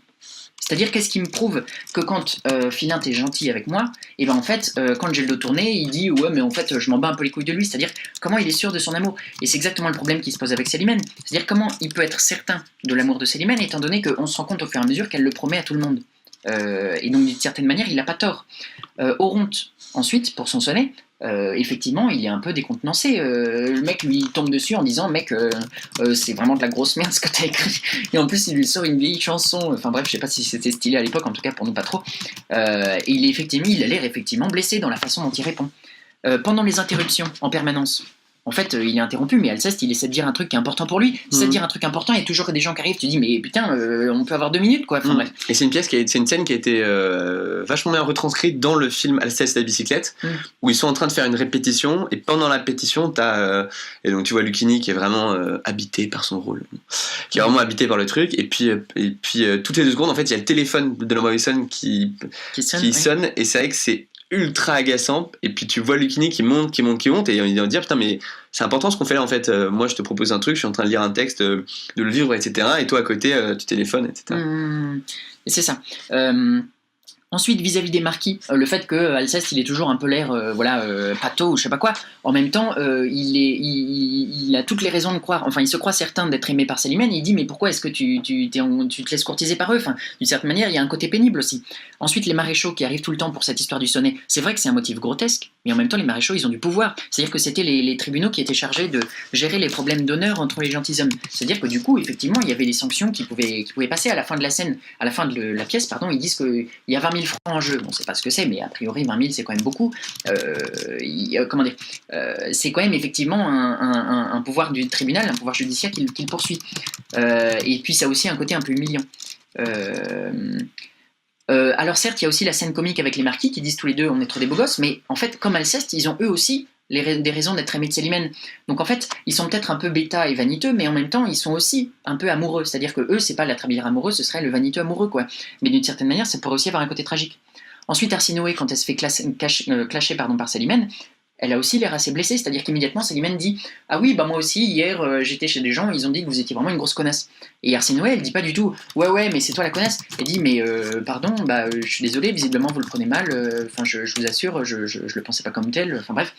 C'est-à-dire, qu'est-ce qui me prouve que quand Philinte est gentil avec moi, et ben en fait, quand j'ai le dos tourné, il dit ouais, mais en fait, je m'en bats un peu les couilles de lui. C'est-à-dire, comment il est sûr de son amour ? Et c'est exactement le problème qui se pose avec Célimène. C'est-à-dire, comment il peut être certain de l'amour de Célimène, étant donné qu'on se rend compte au fur et à mesure qu'elle le promet à tout le monde. Et donc, d'une certaine manière, il n'a pas tort. Oronte, ensuite, pour son sonnet, effectivement, il est un peu décontenancé. Le mec lui tombe dessus en disant mec, c'est vraiment de la grosse merde ce que t'as écrit. Et en plus, il lui sort une vieille chanson. Enfin bref, je sais pas si c'était stylé à l'époque, en tout cas pour nous pas trop. Et il a l'air effectivement blessé dans la façon dont il répond. Pendant les interruptions en permanence. En fait, il est interrompu, mais Alceste, il essaie de dire un truc qui est important pour lui. Il essaie de dire un truc important, il y a toujours des gens qui arrivent, tu dis, mais putain, on peut avoir 2 minutes, quoi. Enfin, bref. Et c'est une scène qui a été vachement bien retranscrite dans le film Alceste et la bicyclette, où ils sont en train de faire une répétition, et pendant la répétition, et donc tu vois Lucchini qui est vraiment habité par son rôle, qui est vraiment habité par le truc, et puis toutes les 2 secondes, en fait, il y a le téléphone de Morrison qui sonne, et c'est vrai que c'est ultra agaçant, et puis tu vois Lucchini qui monte, et il va dire putain, mais c'est important ce qu'on fait là en fait. Moi je te propose un truc, je suis en train de lire un texte, de le vivre, etc. Et toi à côté tu téléphones, etc. Et c'est ça. Ensuite, vis-à-vis des marquis, le fait que Alceste il est toujours un peu l'air pâteau ou je sais pas quoi, en même temps il a toutes les raisons de croire, enfin il se croit certain d'être aimé par Célimène, et il dit mais pourquoi est-ce que tu te laisses courtiser par eux, enfin d'une certaine manière il y a un côté pénible aussi. Ensuite les maréchaux qui arrivent tout le temps pour cette histoire du sonnet, c'est vrai que c'est un motif grotesque, mais en même temps les maréchaux ils ont du pouvoir, c'est-à-dire que c'était les tribunaux qui étaient chargés de gérer les problèmes d'honneur entre les gentilshommes, c'est-à-dire que du coup effectivement il y avait des sanctions qui pouvaient passer à la fin de la scène, à la fin de la pièce, pardon, ils disent qu'il y a 20 000 francs en jeu. Bon, c'est pas ce que c'est, mais a priori 20 000 c'est quand même beaucoup. C'est quand même effectivement un pouvoir du tribunal, un pouvoir judiciaire qui le poursuit. Et puis ça a aussi un côté un peu humiliant. Alors certes, il y a aussi la scène comique avec les marquis qui disent tous les deux on est trop des beaux gosses, mais en fait, comme Alceste, ils ont eux aussi des raisons d'être aimés de Célimène. Donc en fait, ils sont peut-être un peu bêta et vaniteux, mais en même temps, ils sont aussi un peu amoureux. C'est-à-dire que eux, c'est pas la trébillière amoureuse, ce serait le vaniteux amoureux, quoi. Mais d'une certaine manière, ça pourrait aussi avoir un côté tragique. Ensuite, Arsinoé, quand elle se fait clasher par Célimène, elle a aussi l'air assez blessée, c'est-à-dire qu'immédiatement Célimène dit « Ah oui, bah moi aussi, hier, j'étais chez des gens, ils ont dit que vous étiez vraiment une grosse connasse. » Et Arsinoé, elle dit pas du tout « Ouais, mais c'est toi la connasse. » Elle dit « Mais pardon, je suis désolé, visiblement vous le prenez mal, je vous assure, je le pensais pas comme tel, enfin bref. »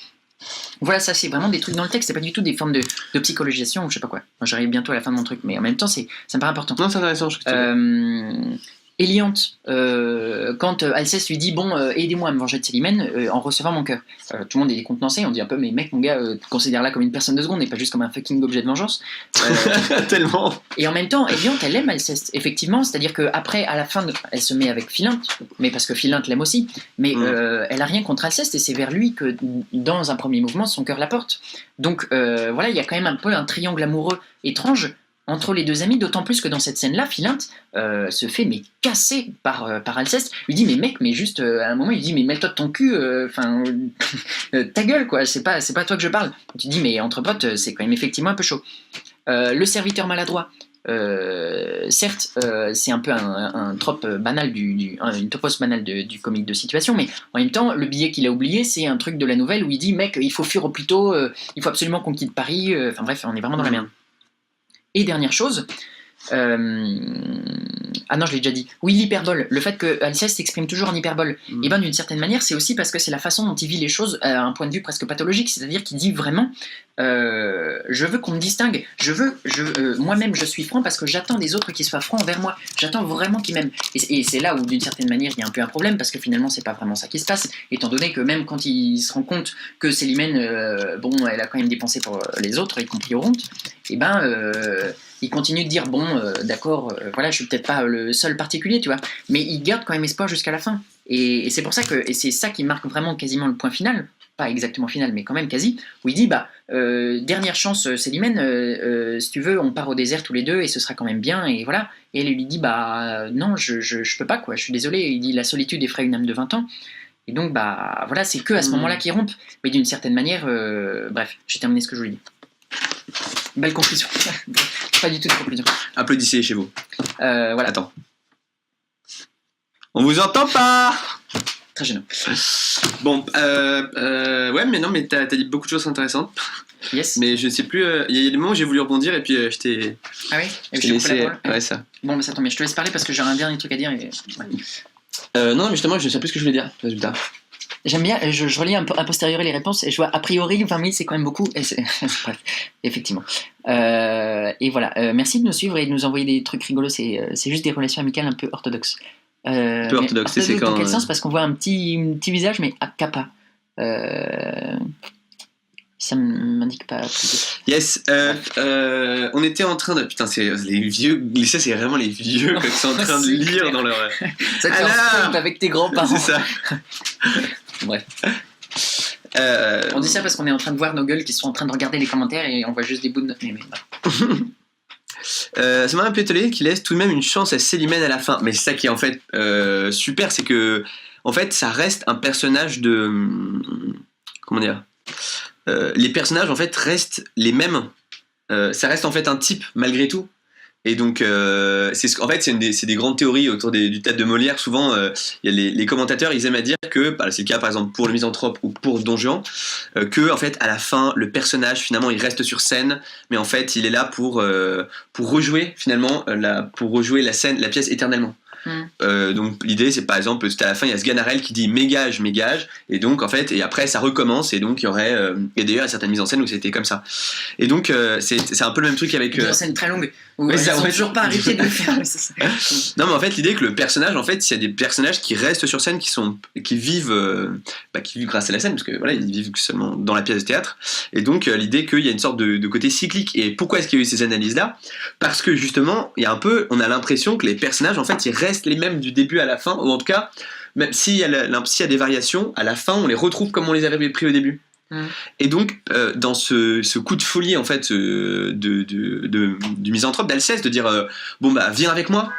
Voilà, ça c'est vraiment des trucs dans le texte, c'est pas du tout des formes de psychologisation ou je sais pas quoi. Moi, j'arrive bientôt à la fin de mon truc, mais en même temps, ça me paraît important. Non, c'est intéressant, je trouve. Éliante, quand Alceste lui dit bon, aidez-moi à me venger de Célimène en recevant mon cœur. Tout le monde est décontenancé, on dit un peu mais mec, mon gars, considère-la comme une personne de seconde et pas juste comme un fucking objet de vengeance. Tellement. Et en même temps, Éliante, elle aime Alceste, effectivement, c'est-à-dire qu'après, à la fin, elle se met avec Philinte, mais parce que Philinte l'aime aussi, mais elle a rien contre Alceste et c'est vers lui que dans un premier mouvement, son cœur la porte. Donc voilà, il y a quand même un peu un triangle amoureux étrange entre les 2 amis, d'autant plus que dans cette scène-là, Philinte se fait mais casser par Alceste. Il lui dit mais mec, mais juste à un moment il lui dit mais mêle-toi de ton cul, ta gueule quoi, c'est pas à toi que je parle. Tu dis mais entre potes c'est quand même effectivement un peu chaud. Le serviteur maladroit. Certes, c'est un peu un trope banal une topos banale du comique de situation, mais en même temps, le billet qu'il a oublié, c'est un truc de la nouvelle où il dit mec, il faut fuir au plus tôt, il faut absolument qu'on quitte Paris. Enfin bref, on est vraiment dans la merde. Et dernière chose, ah non, je l'ai déjà dit. Oui, l'hyperbole. Le fait que Alceste s'exprime toujours en hyperbole. Et bien, d'une certaine manière, c'est aussi parce que c'est la façon dont il vit les choses à un point de vue presque pathologique. C'est-à-dire qu'il dit vraiment je veux qu'on me distingue. Moi-même, je suis franc parce que j'attends des autres qui soient francs envers moi. J'attends vraiment qu'ils m'aiment. Et c'est là où, d'une certaine manière, il y a un peu un problème parce que finalement, c'est pas vraiment ça qui se passe. Étant donné que même quand il se rend compte que Célimène, elle a quand même dépensé pour les autres, y compris Oronte, et il continue de dire d'accord, voilà, je suis peut-être pas le seul particulier, tu vois, mais il garde quand même espoir jusqu'à la fin. Et c'est pour ça et c'est ça qui marque vraiment quasiment le point final, pas exactement final, mais quand même quasi, où il dit dernière chance Célimène, si tu veux, on part au désert tous les deux et ce sera quand même bien, et voilà. Et elle lui dit non, je peux pas quoi, je suis désolé. Il dit la solitude effraie une âme de 20 ans. Et donc voilà, c'est que à ce moment-là qu'ils rompent, mais d'une certaine manière, bref, j'ai terminé ce que je voulais dire. Belle conclusion. Pas du tout de conclusion. Applaudissez chez vous. Voilà. Attends. On vous entend pas. Très gênant. Bon, ouais, mais non, mais t'as dit beaucoup de choses intéressantes. Yes. Mais je sais plus, il y a des moments où j'ai voulu rebondir et puis je t'ai Ah oui. Et je t'ai je t'ai coupé la laissé. parole. Ouais, ça. Bon, bah ça tombe bien. Je te laisse parler parce que j'aurai un dernier truc à dire. Non, mais justement, je sais plus ce que je voulais dire. Résultat. J'aime bien, je relis a posteriori les réponses et je vois a priori 20 000 c'est quand même beaucoup. Et bref, effectivement. Et voilà, merci de nous suivre et de nous envoyer des trucs rigolos. C'est juste des relations amicales un peu orthodoxes. Un peu orthodoxe, c'est quand. Dans quel sens? Parce qu'on voit un petit visage, mais à capa. Ça m'indique pas plus. Yes, on était en train de. Putain, c'est les vieux. Ça, c'est vraiment les vieux qui sont en train de lire clair. dans leur. Ça te fait un peu avec tes grands-parents. C'est ça. Bref. On dit ça parce qu'on est en train de voir nos gueules qui sont en train de regarder les commentaires et on voit juste des bouts de notre. Ça m'a un peu étonné qu'il laisse tout de même une chance à Célimène à la fin. Mais c'est ça qui est en fait super, c'est que en fait ça reste un personnage de. Comment dire, les personnages en fait restent les mêmes. Ça reste en fait un type malgré tout. Et donc, en fait, c'est des grandes théories autour du théâtre de Molière. Souvent, il y a les commentateurs, ils aiment à dire que, c'est le cas par exemple pour le Misanthrope ou pour Don Juan, que en fait, à la fin, le personnage finalement, il reste sur scène, mais en fait, il est là pour rejouer finalement, pour rejouer la scène, la pièce éternellement. Donc l'idée c'est par exemple à la fin il y a Sganarelle qui dit mégage et donc en fait et après ça recommence et donc il y aurait et d'ailleurs il y a certaines mises en scène où c'était comme ça et donc c'est un peu le même truc avec une scène très longue où ils n'ont toujours pas arrêté de le faire. Non mais en fait l'idée que le personnage en fait il y a des personnages qui restent sur scène qui vivent grâce à la scène parce que voilà ils vivent seulement dans la pièce de théâtre et donc l'idée qu'il y a une sorte de côté cyclique. Et pourquoi est-ce qu'il y a eu ces analyses là? Parce que justement il y a on a l'impression que les personnages en fait ils restent les mêmes du début à la fin, ou en tout cas même s'il y a des variations à la fin on les retrouve comme on les avait pris au début. Et donc dans ce coup de folie en fait du misanthrope d'Alceste de dire bon bah viens avec moi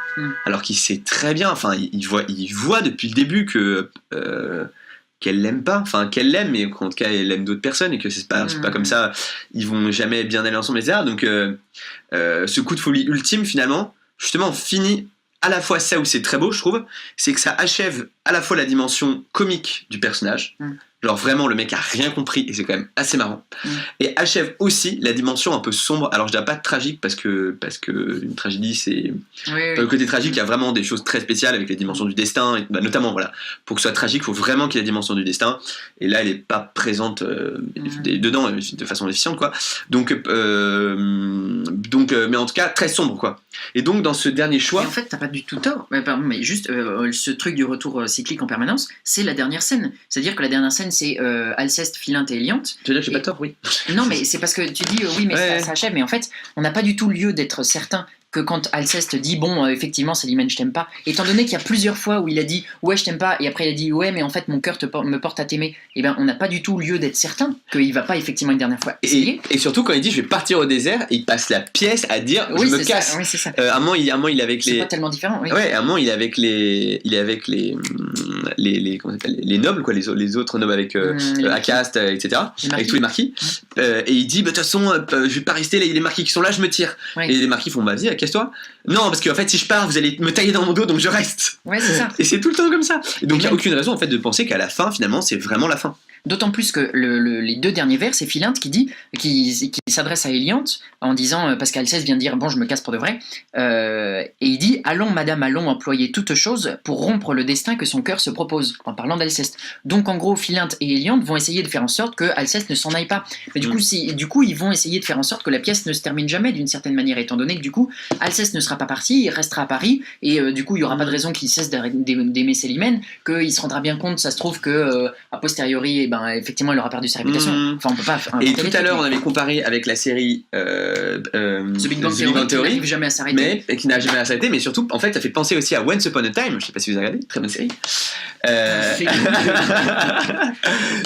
alors qu'il sait très bien, enfin il voit depuis le début que qu'elle l'aime pas, enfin qu'elle l'aime mais en tout cas elle aime d'autres personnes et que c'est pas comme ça, ils vont jamais bien aller ensemble etc. Donc ce coup de folie ultime finalement justement finit à la fois ça où c'est très beau je trouve, c'est que ça achève à la fois la dimension comique du personnage, genre vraiment le mec a rien compris et c'est quand même assez marrant, et achève aussi la dimension un peu sombre. Alors je dirais pas tragique parce que une tragédie c'est le côté tragique, il y a vraiment des choses très spéciales avec les dimensions du destin et, notamment voilà, pour que ce soit tragique il faut vraiment qu'il y ait la dimension du destin et là elle est pas présente dedans de façon efficiente quoi, donc mais en tout cas très sombre quoi. Et donc dans ce dernier choix et en fait t'as pas du tout tort, mais juste ce truc du retour cyclique en permanence c'est la dernière scène, c'est à dire que la dernière scène c'est Alceste, Philinte et Éliante. Tu veux dire que j'ai pas tort? Oui. Non mais c'est parce que tu dis oui mais ça achève, mais en fait on n'a pas du tout lieu d'être certain que quand Alceste dit bon effectivement Célimène je t'aime pas, étant donné qu'il y a plusieurs fois où il a dit ouais je t'aime pas et après il a dit ouais mais en fait mon cœur me porte à t'aimer, et ben on n'a pas du tout lieu d'être certain qu'il va pas effectivement une dernière fois essayer. Et surtout quand il dit je vais partir au désert, il passe la pièce à dire je me casse. Oui c'est ça. À un moment il est avec c'est pas tellement différent. Oui. Ouais, à un moment il est avec les comment ça s'appelle, les nobles quoi, les autres nobles avec Acaste etc. Avec tous les marquis et il dit de toute façon je vais pas rester les marquis qui sont là je me tire. Et les marquis font vas-y casse-toi. Non parce qu'en fait si je pars vous allez me tailler dans mon dos donc je reste. Ouais c'est ça. Et c'est tout le temps comme ça. Et donc il n'y a aucune raison en fait de penser qu'à la fin finalement c'est vraiment la fin. D'autant plus que les deux derniers vers, c'est Philinte qui s'adresse à Éliante en disant, parce qu'Alceste vient de dire bon je me casse pour de vrai, et il dit allons madame, allons employer toutes choses pour rompre le destin que son cœur se propose, en parlant d'Alceste. Donc en gros Philinte et Éliante vont essayer de faire en sorte que Alceste ne s'en aille pas. Mais du coup ils vont essayer de faire en sorte que la pièce ne se termine jamais d'une certaine manière, étant donné que du coup Alceste ne sera pas parti, il restera à Paris et du coup il n'y aura pas de raison qu'il cesse d'aimer Célimène, qu'il se rendra bien compte, ça se trouve que a posteriori effectivement il aura perdu sa réputation. Enfin on peut pas. Et tout à l'heure on avait comparé avec la série The Big Bang Theory qui n'arrive jamais à s'arrêter, mais qui n'a jamais à s'arrêter, mais surtout en fait ça fait penser aussi à Once Upon a Time, je sais pas si vous avez regardé, très bonne série.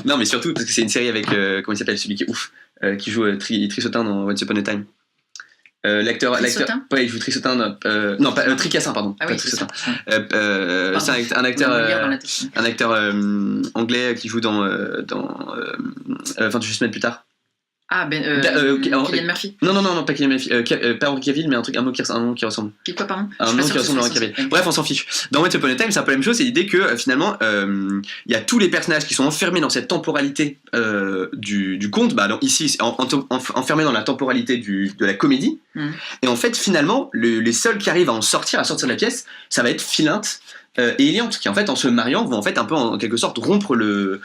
Non mais surtout parce que c'est une série avec comment il s'appelle celui qui est ouf, qui joue Trissotin dans Once Upon a Time. L'acteur ouais il joue Trissotin non pas Tricassin pardon, ah pas oui, Trissotin. C'est un acteur anglais qui joue dans 28 semaines plus tard. Ah, Cillian Murphy. Non, pas Cillian Murphy. Pas Henry Cavill, mais un nom qui ressemble. Quoi, pardon? Un nom qui ressemble à Henry Cavill. Bref, on s'en fiche. Dans Once Upon a Time, c'est un peu la même chose. C'est l'idée que finalement, il y a tous les personnages qui sont enfermés dans cette temporalité du conte. Bah, donc, ici, enfermés dans la temporalité de la comédie. Et en fait, finalement, les seuls qui arrivent à sortir de la pièce, ça va être Philinte et Eliante, qui en fait, en se mariant, vont en fait un peu en quelque sorte rompre le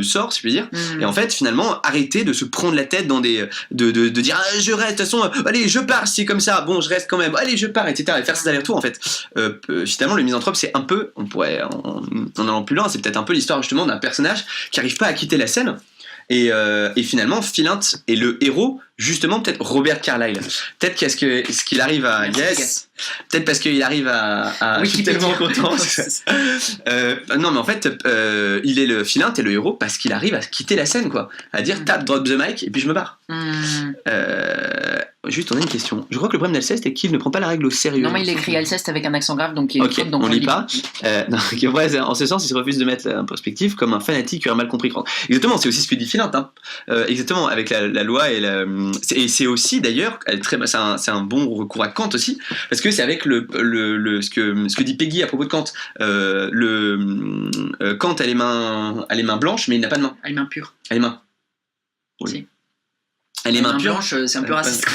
sort, si je puis dire, et en fait finalement arrêter de se prendre la tête dans de dire je reste, de toute façon, allez je pars, c'est comme ça, bon je reste quand même, allez je pars, etc. et faire ces allers-retours. En fait finalement le Misanthrope, c'est un peu, on pourrait en allant plus loin, c'est peut-être un peu l'histoire justement d'un personnage qui arrive pas à quitter la scène. Et finalement, Philinte est le héros, justement, peut-être Robert Carlyle. Peut-être qu'est-ce qu'il arrive à. Yes! Peut-être parce qu'il arrive à. Oui, je suis tellement content. Non, mais en fait, il est le Philinte est le héros parce qu'il arrive à quitter la scène, quoi. À dire tap, drop the mic, et puis je me barre. Juste, on a une question. Je crois que le problème d'Alceste est qu'il ne prend pas la règle au sérieux. Non, mais il écrit Alceste avec un accent grave, donc il y a une faute, donc on lit pas. Non, en ce sens, il se refuse de mettre en perspective comme un fanatique qui aurait mal compris. Exactement, c'est aussi ce que dit Philinte. Hein. Exactement, avec la loi et c'est aussi d'ailleurs, c'est un bon recours à Kant aussi, parce que c'est avec ce que dit Peggy à propos de Kant. Kant a les mains blanches, mais il n'a pas de main. A les mains pures. A les mains. Oui. Si. Elle est main pure. Blanche, c'est un peu raciste.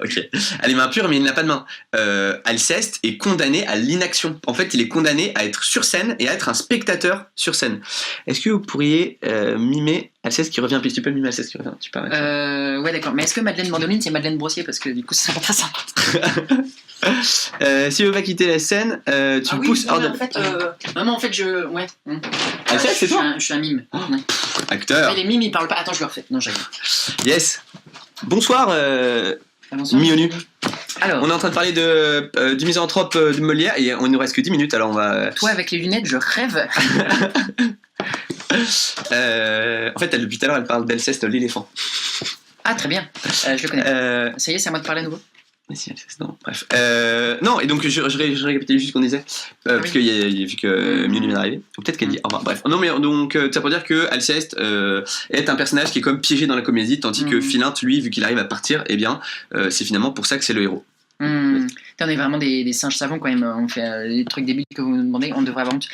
Ok. Elle est main pure, mais il n'a pas de main. Alceste est condamné à l'inaction. En fait, il est condamné à être sur scène et à être un spectateur sur scène. Est-ce que vous pourriez mimer Alceste qui revient? Puis tu peux mimer Alceste qui revient. Tu parles. Ouais, d'accord. Mais est-ce que Madeleine Mandoline, c'est Madeleine Brossier? Parce que du coup, ça serait pas très sympa. Si tu veux pas quitter la scène, tu pousses hors de. En fait, maman, en fait, je. Ouais. Alceste, c'est toi? Je suis un mime. Ouais. Acteur. Mais les mimes, ils parlent pas. Attends, je le refais. Non, j'ai rien. Yes. Bonsoir, Mionu. Alors, on est en train de parler du Misanthrope de Molière et on nous reste que 10 minutes, alors on va. Toi, avec les lunettes, je rêve. En fait, depuis tout à l'heure, elle parle d'Alceste, l'éléphant. Ah, très bien. Je le connais. Ça y est, c'est à moi de parler à nouveau. Mais si, non, bref. Non, et donc je récapitule juste ce qu'on disait, parce que vu que Mionu vient d'arriver, ou peut-être qu'elle dit au revoir, bref. Non, mais donc, ça pour dire que Alceste est un personnage qui est comme piégé dans la comédie, tandis que Philinte, lui, vu qu'il arrive à partir, eh bien, c'est finalement pour ça que c'est le héros. On est vraiment des singes savants quand même. On fait les trucs débiles que vous nous demandez. On devrait avoir honte.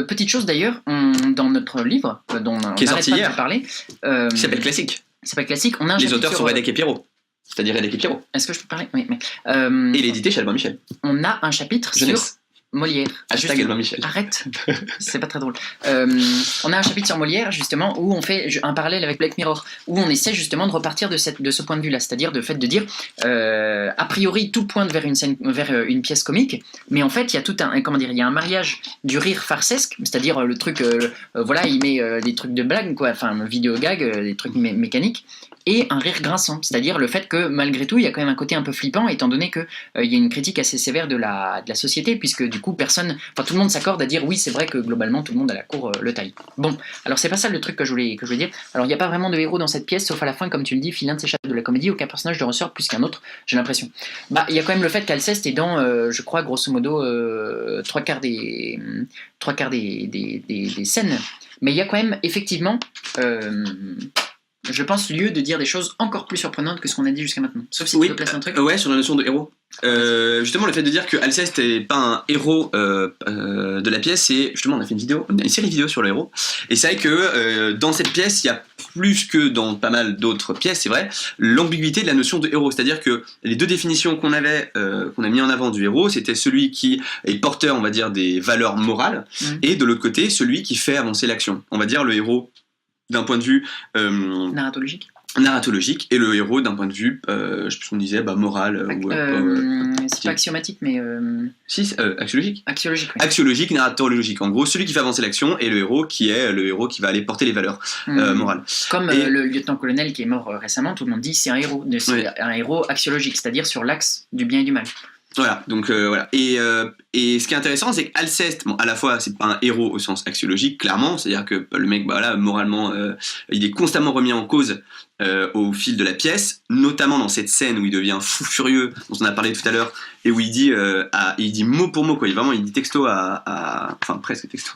Petite chose d'ailleurs, dans notre livre, dont on qui est sorti hier, parler, qui s'appelle Classique. C'est pas Classique. On a un les auteurs sont Redek et Pierrot. C'est-à-dire Redek et Pierrot. Est-ce que je peux parler? Oui, mais. Et il est édité chez Albin Michel. On a un chapitre sur Molière. Hashtag Albin Michel. Arrête, c'est pas très drôle. On a un chapitre sur Molière justement où on fait un parallèle avec Black Mirror, où on essaie justement de repartir de ce point de vue-là, c'est-à-dire de fait de dire a priori tout pointe vers une pièce comique, mais en fait il y a tout il y a un mariage du rire farcesque, c'est-à-dire le truc, voilà, il met des trucs de blague, quoi, enfin vidéo gag, des trucs mécaniques. Et un rire grinçant, c'est-à-dire le fait que malgré tout il y a quand même un côté un peu flippant étant donné que il y a une critique assez sévère de la société, puisque du coup tout le monde s'accorde à dire oui, c'est vrai que globalement tout le monde à la cour le taille. Bon, alors c'est pas ça le truc que je voulais dire. Alors il n'y a pas vraiment de héros dans cette pièce, sauf à la fin, comme tu le dis, Philinte s'échappe de la comédie, aucun personnage ne ressort plus qu'un autre, j'ai l'impression. Bah il y a quand même le fait qu'Alceste est dans, je crois grosso modo, trois quarts des scènes, mais il y a quand même effectivement je pense lieu de dire des choses encore plus surprenantes que ce qu'on a dit jusqu'à maintenant. Sauf si tu veux placer un truc. Ouais, sur la notion de héros. Justement, le fait de dire que Alceste n'est pas un héros de la pièce, c'est justement, on a fait une série vidéo sur le héros. Et c'est vrai que dans cette pièce, il y a plus que dans pas mal d'autres pièces, c'est vrai, l'ambiguïté de la notion de héros. C'est-à-dire que les deux définitions qu'on a mis en avant du héros, c'était celui qui est porteur, on va dire, des valeurs morales, et de l'autre côté, celui qui fait avancer l'action. On va dire le héros d'un point de vue narratologique et le héros d'un point de vue je sais plus ce qu'on disait, moral c'est pas axiomatique mais si, axiologique, oui. Axiologique, narratologique, en gros celui qui fait avancer l'action et le héros qui va aller porter les valeurs morales, comme le lieutenant-colonel qui est mort récemment, tout le monde dit c'est un héros, un héros axiologique, c'est-à-dire sur l'axe du bien et du mal. Voilà, donc voilà. Et ce qui est intéressant, c'est qu'Alceste, à la fois, c'est pas un héros au sens axiologique, clairement, c'est-à-dire que le mec, moralement, il est constamment remis en cause au fil de la pièce, notamment dans cette scène où il devient fou furieux, dont on a parlé tout à l'heure, et où il dit mot pour mot, quoi. Il dit texto enfin presque texto,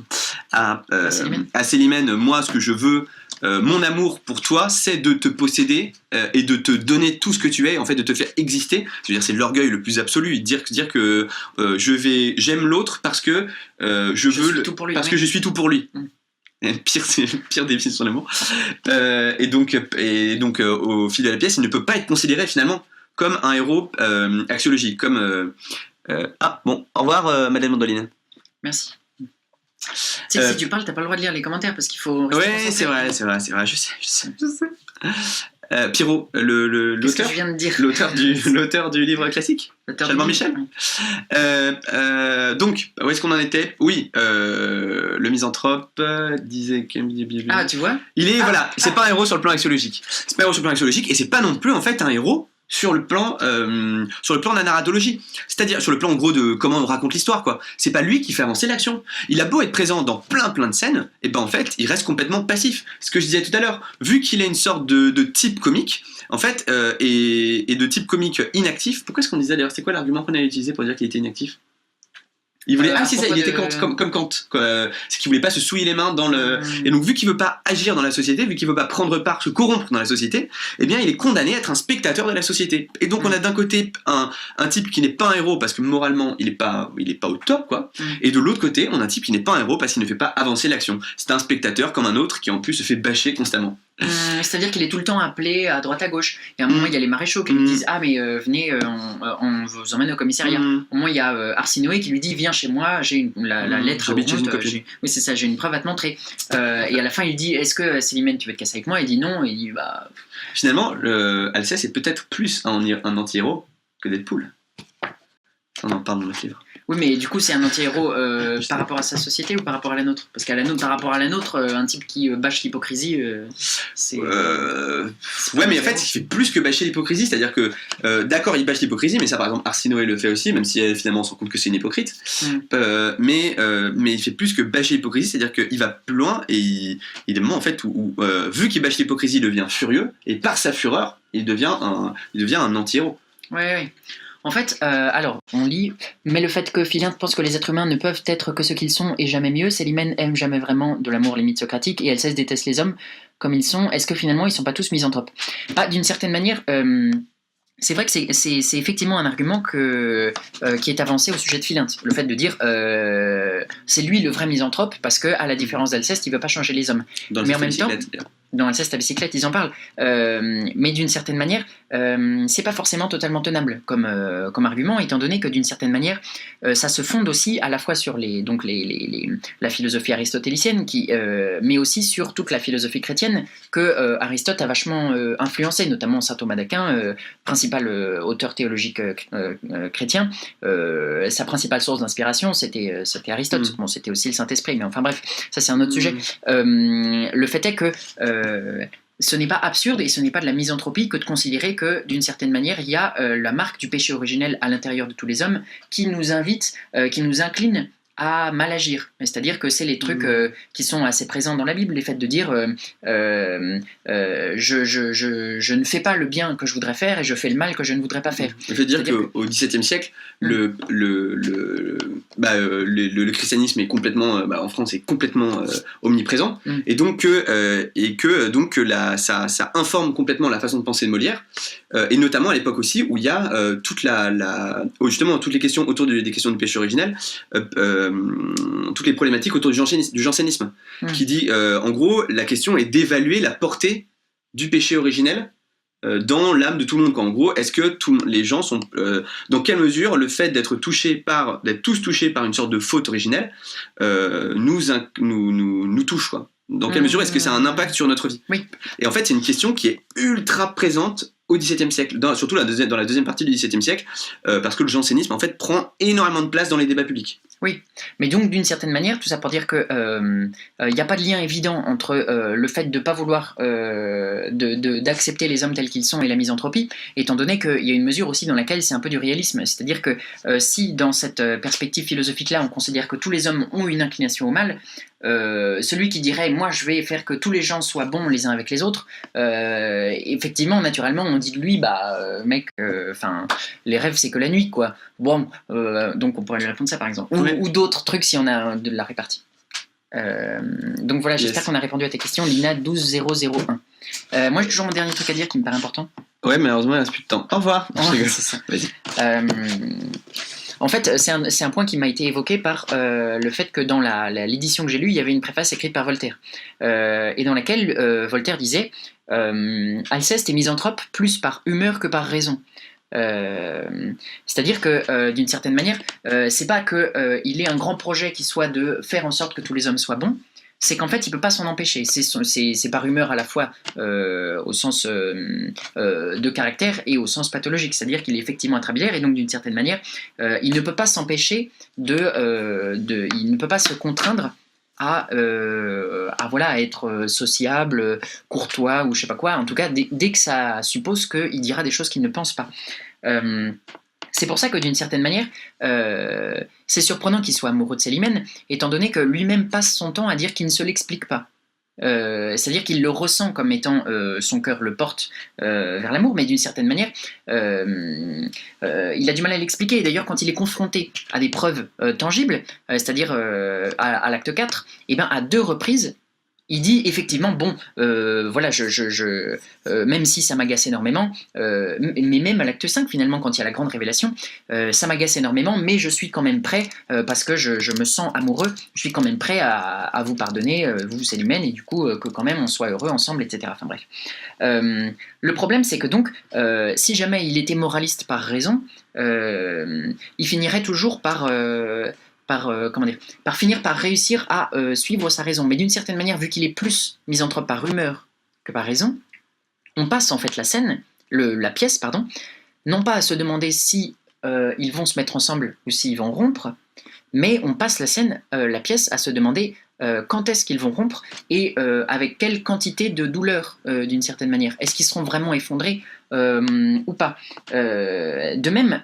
à Célimène, moi, ce que je veux, mon amour pour toi, c'est de te posséder et de te donner tout ce que tu es, en fait, de te faire exister. C'est-à-dire, c'est l'orgueil le plus absolu, dire que j'aime l'autre parce que je suis tout pour lui. Parce que je suis tout pour lui. Pire, c'est pire définition de l'amour. Et donc au fil de la pièce, il ne peut pas être considéré finalement comme un héros axiologique, comme ah bon, au revoir Madame Mandoline. Merci. Tu sais, si tu parles, t'as pas le droit de lire les commentaires parce qu'il faut. Ouais, c'est vrai, je sais. Pierrot, l'auteur, l'auteur du livre classique, Charles Michel. Donc, où est-ce qu'on en était ? Oui, le misanthrope disait que... Ah, tu vois ? Il est, voilà, c'est pas un héros sur le plan axiologique. C'est pas un héros sur le plan axiologique, et c'est pas non plus, en fait, un héros sur le plan de la narratologie, c'est-à-dire sur le plan en gros de comment on raconte l'histoire, quoi. C'est pas lui qui fait avancer l'action. Il a beau être présent dans plein de scènes, et ben en fait il reste complètement passif. Ce que je disais tout à l'heure, vu qu'il est une sorte de type comique, en fait, et de type comique inactif. Pourquoi est-ce qu'on disait d'ailleurs, c'est quoi l'argument qu'on a utilisé pour dire qu'il était inactif ? Il voulait c'est ça, il était comme Kant, quoi. C'est qu'il voulait pas se souiller les mains dans le et donc vu qu'il veut pas agir dans la société, vu qu'il veut pas prendre part, se corrompre dans la société, eh bien il est condamné à être un spectateur de la société. Et donc on a d'un côté un type qui n'est pas un héros parce que moralement il est pas au top, quoi. Et de l'autre côté, on a un type qui n'est pas un héros parce qu'il ne fait pas avancer l'action. C'est un spectateur comme un autre qui en plus se fait bâcher constamment. C'est-à-dire qu'il est tout le temps appelé à droite à gauche. Et à un moment, il y a les maréchaux qui lui disent ah mais venez, on vous emmène au commissariat. Au moment, il y a Arsinoé qui lui dit viens chez moi, j'ai la lettre. Oui, c'est ça, j'ai une preuve à te montrer. Et à la fin, il dit est-ce que Célimène, tu veux te casser avec moi ? Il dit non. Et il dit bah. Finalement, Alceste est peut-être plus un anti-héros que Deadpool. On en parle dans notre livre. Oui, mais du coup, c'est un anti-héros par rapport à sa société ou par rapport à la nôtre ? Parce par rapport à la nôtre, un type qui bâche l'hypocrisie, c'est... Ouais, mais en fait, il fait plus que bâcher l'hypocrisie, c'est-à-dire que, d'accord, il bâche l'hypocrisie, mais ça, par exemple, Arsinoé le fait aussi, même si finalement on se rend compte que c'est une hypocrite. Mais il fait plus que bâcher l'hypocrisie, c'est-à-dire qu'il va plus loin, et il y a des moments, en fait, où vu qu'il bâche l'hypocrisie, il devient furieux, et par sa fureur, il devient un anti-héros. Ouais. En fait, alors, on lit « Mais le fait que Philinte pense que les êtres humains ne peuvent être que ce qu'ils sont et jamais mieux, Célimène aime jamais vraiment de l'amour limite socratique et Alceste déteste les hommes comme ils sont. Est-ce que finalement, ils sont pas tous misanthropes ?» D'une certaine manière, c'est vrai que c'est effectivement un argument qui est avancé au sujet de Philinte. Le fait de dire c'est lui le vrai misanthrope parce qu'à la différence d'Alceste, il veut pas changer les hommes. Mais en même temps... Dans Alceste à bicyclette, ils en parlent. Mais d'une certaine manière, c'est pas forcément totalement tenable comme argument, étant donné que d'une certaine manière, ça se fonde aussi à la fois sur la philosophie aristotélicienne, mais aussi sur toute la philosophie chrétienne que Aristote a vachement influencé, notamment saint Thomas d'Aquin, principal auteur théologique chrétien. Sa principale source d'inspiration, c'était Aristote. Bon, c'était aussi le Saint-Esprit, mais enfin bref, ça c'est un autre sujet. Le fait est que ce n'est pas absurde et ce n'est pas de la misanthropie que de considérer que d'une certaine manière il y a la marque du péché originel à l'intérieur de tous les hommes qui nous invite, qui nous incline à mal agir. C'est-à-dire que c'est les trucs qui sont assez présents dans la Bible, les faits de dire je ne fais pas le bien que je voudrais faire et je fais le mal que je ne voudrais pas faire. Je veux dire qu'au XVIIe siècle, le christianisme est complètement, en France, est complètement omniprésent, et donc ça informe complètement la façon de penser de Molière, et notamment à l'époque aussi où il y a justement toutes les questions autour des questions du péché originel, toutes les problématiques autour du jansénisme, qui dit en gros la question est d'évaluer la portée du péché originel dans l'âme de tout le monde. En gros, est-ce que les gens sont dans quelle mesure le fait d'être tous touchés par une sorte de faute originelle nous touche, quoi. Dans quelle mesure est-ce que ça a un impact sur notre vie ? Oui. Et en fait, c'est une question qui est ultra présente au XVIIe siècle, surtout dans la deuxième partie du XVIIe siècle, parce que le jansénisme en fait prend énormément de place dans les débats publics. Oui, mais donc d'une certaine manière, tout ça pour dire que il n'y a pas de lien évident entre le fait de ne pas vouloir d'accepter les hommes tels qu'ils sont et la misanthropie, étant donné qu'il y a une mesure aussi dans laquelle c'est un peu du réalisme, c'est-à-dire que si dans cette perspective philosophique-là, on considère que tous les hommes ont une inclination au mal, celui qui dirait moi je vais faire que tous les gens soient bons les uns avec les autres, effectivement naturellement on dit de lui mec, les rêves c'est que la nuit, quoi. Bon, donc on pourrait lui répondre ça par exemple, ou d'autres trucs si on a de la répartie. Donc voilà, j'espère qu'on a répondu à tes questions, Lina 12001. Moi j'ai toujours mon dernier truc à dire qui me paraît important. Ouais, mais heureusement il reste plus de temps. Au revoir. C'est ça. Vas-y. En fait, c'est un point qui m'a été évoqué par le fait que dans l'édition que j'ai lue, il y avait une préface écrite par Voltaire, et dans laquelle Voltaire disait Alceste est misanthrope plus par humeur que par raison. C'est-à-dire que d'une certaine manière, c'est pas qu'il ait un grand projet qui soit de faire en sorte que tous les hommes soient bons, c'est qu'en fait il peut pas s'en empêcher. C'est par humeur à la fois au sens de caractère et au sens pathologique, c'est-à-dire qu'il est effectivement intrabilaire et donc d'une certaine manière il ne peut pas s'empêcher il ne peut pas se contraindre à être sociable, courtois ou je sais pas quoi, en tout cas dès que ça suppose qu'il dira des choses qu'il ne pense pas. C'est pour ça que d'une certaine manière, c'est surprenant qu'il soit amoureux de Célimène, étant donné que lui-même passe son temps à dire qu'il ne se l'explique pas. C'est-à-dire qu'il le ressent comme étant son cœur le porte vers l'amour, mais d'une certaine manière, il a du mal à l'expliquer. Et d'ailleurs, quand il est confronté à des preuves tangibles, c'est-à-dire à l'acte 4, et ben, à 2 reprises, il dit effectivement, bon, voilà, même si ça m'agace énormément, mais même à l'acte 5, finalement, quand il y a la grande révélation, ça m'agace énormément, mais je suis quand même prêt, parce que je me sens amoureux, je suis quand même prêt à vous pardonner, vous, Célimène, et du coup, que quand même on soit heureux ensemble, etc. Enfin bref. Le problème, c'est que donc, si jamais il était moraliste par raison, il finirait toujours par finir par réussir à suivre sa raison. Mais d'une certaine manière, vu qu'il est plus misanthrope par humeur que par raison, on passe en fait la pièce, non pas à se demander si ils vont se mettre ensemble ou s'ils vont rompre, mais on passe la pièce à se demander quand est-ce qu'ils vont rompre et avec quelle quantité de douleur d'une certaine manière. Est-ce qu'ils seront vraiment effondrés ou pas. De même,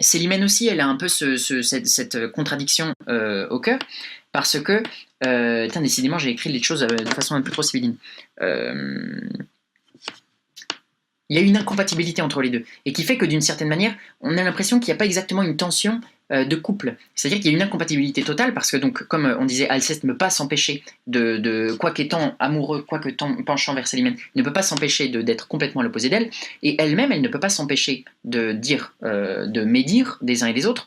Célimène aussi, elle a un peu cette contradiction au cœur, parce que, décidément, j'ai écrit les choses de façon un peu trop sibylline. Il y a une incompatibilité entre les deux, et qui fait que d'une certaine manière, on a l'impression qu'il n'y a pas exactement une tension de couple. C'est-à-dire qu'il y a une incompatibilité totale, parce que donc, comme on disait, Alceste ne peut pas s'empêcher quoi qu'étant amoureux, quoi que penchant vers Célimène, ne peut pas s'empêcher d'être complètement à l'opposé d'elle, et elle-même, elle ne peut pas s'empêcher de médire des uns et des autres,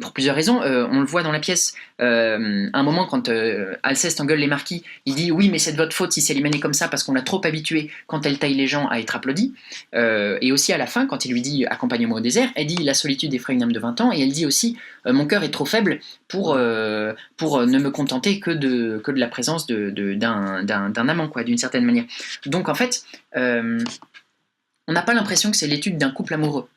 pour plusieurs raisons. On le voit dans la pièce, un moment quand Alceste engueule les marquis, il dit oui mais c'est de votre faute si Célimène est comme ça parce qu'on l'a trop habitué quand elle taille les gens à être applaudie, et aussi à la fin quand il lui dit accompagne-moi au désert, elle dit la solitude effraie une âme de 20 ans, et elle dit aussi mon cœur est trop faible pour ne me contenter que de la présence d'un amant, quoi, d'une certaine manière. Donc en fait on n'a pas l'impression que c'est l'étude d'un couple amoureux.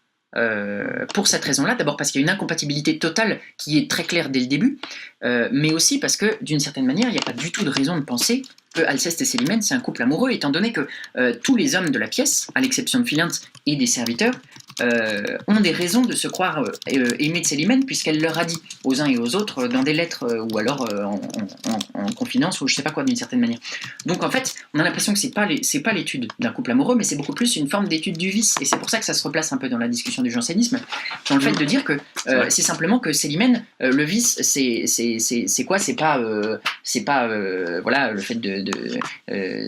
Pour cette raison-là, d'abord parce qu'il y a une incompatibilité totale qui est très claire dès le début, mais aussi parce que d'une certaine manière, il n'y a pas du tout de raison de penser que Alceste et Célimène c'est un couple amoureux, étant donné que tous les hommes de la pièce, à l'exception de Philinte et des serviteurs, ont des raisons de se croire aimés de Célimène, puisqu'elle leur a dit aux uns et aux autres dans des lettres ou alors en confidence ou je sais pas quoi, d'une certaine manière. Donc en fait, on a l'impression que c'est pas l'étude d'un couple amoureux, mais c'est beaucoup plus une forme d'étude du vice, et c'est pour ça que ça se replace un peu dans la discussion du jansénisme, dans le fait de dire que c'est simplement que Célimène, le vice, c'est quoi? C'est pas voilà, le fait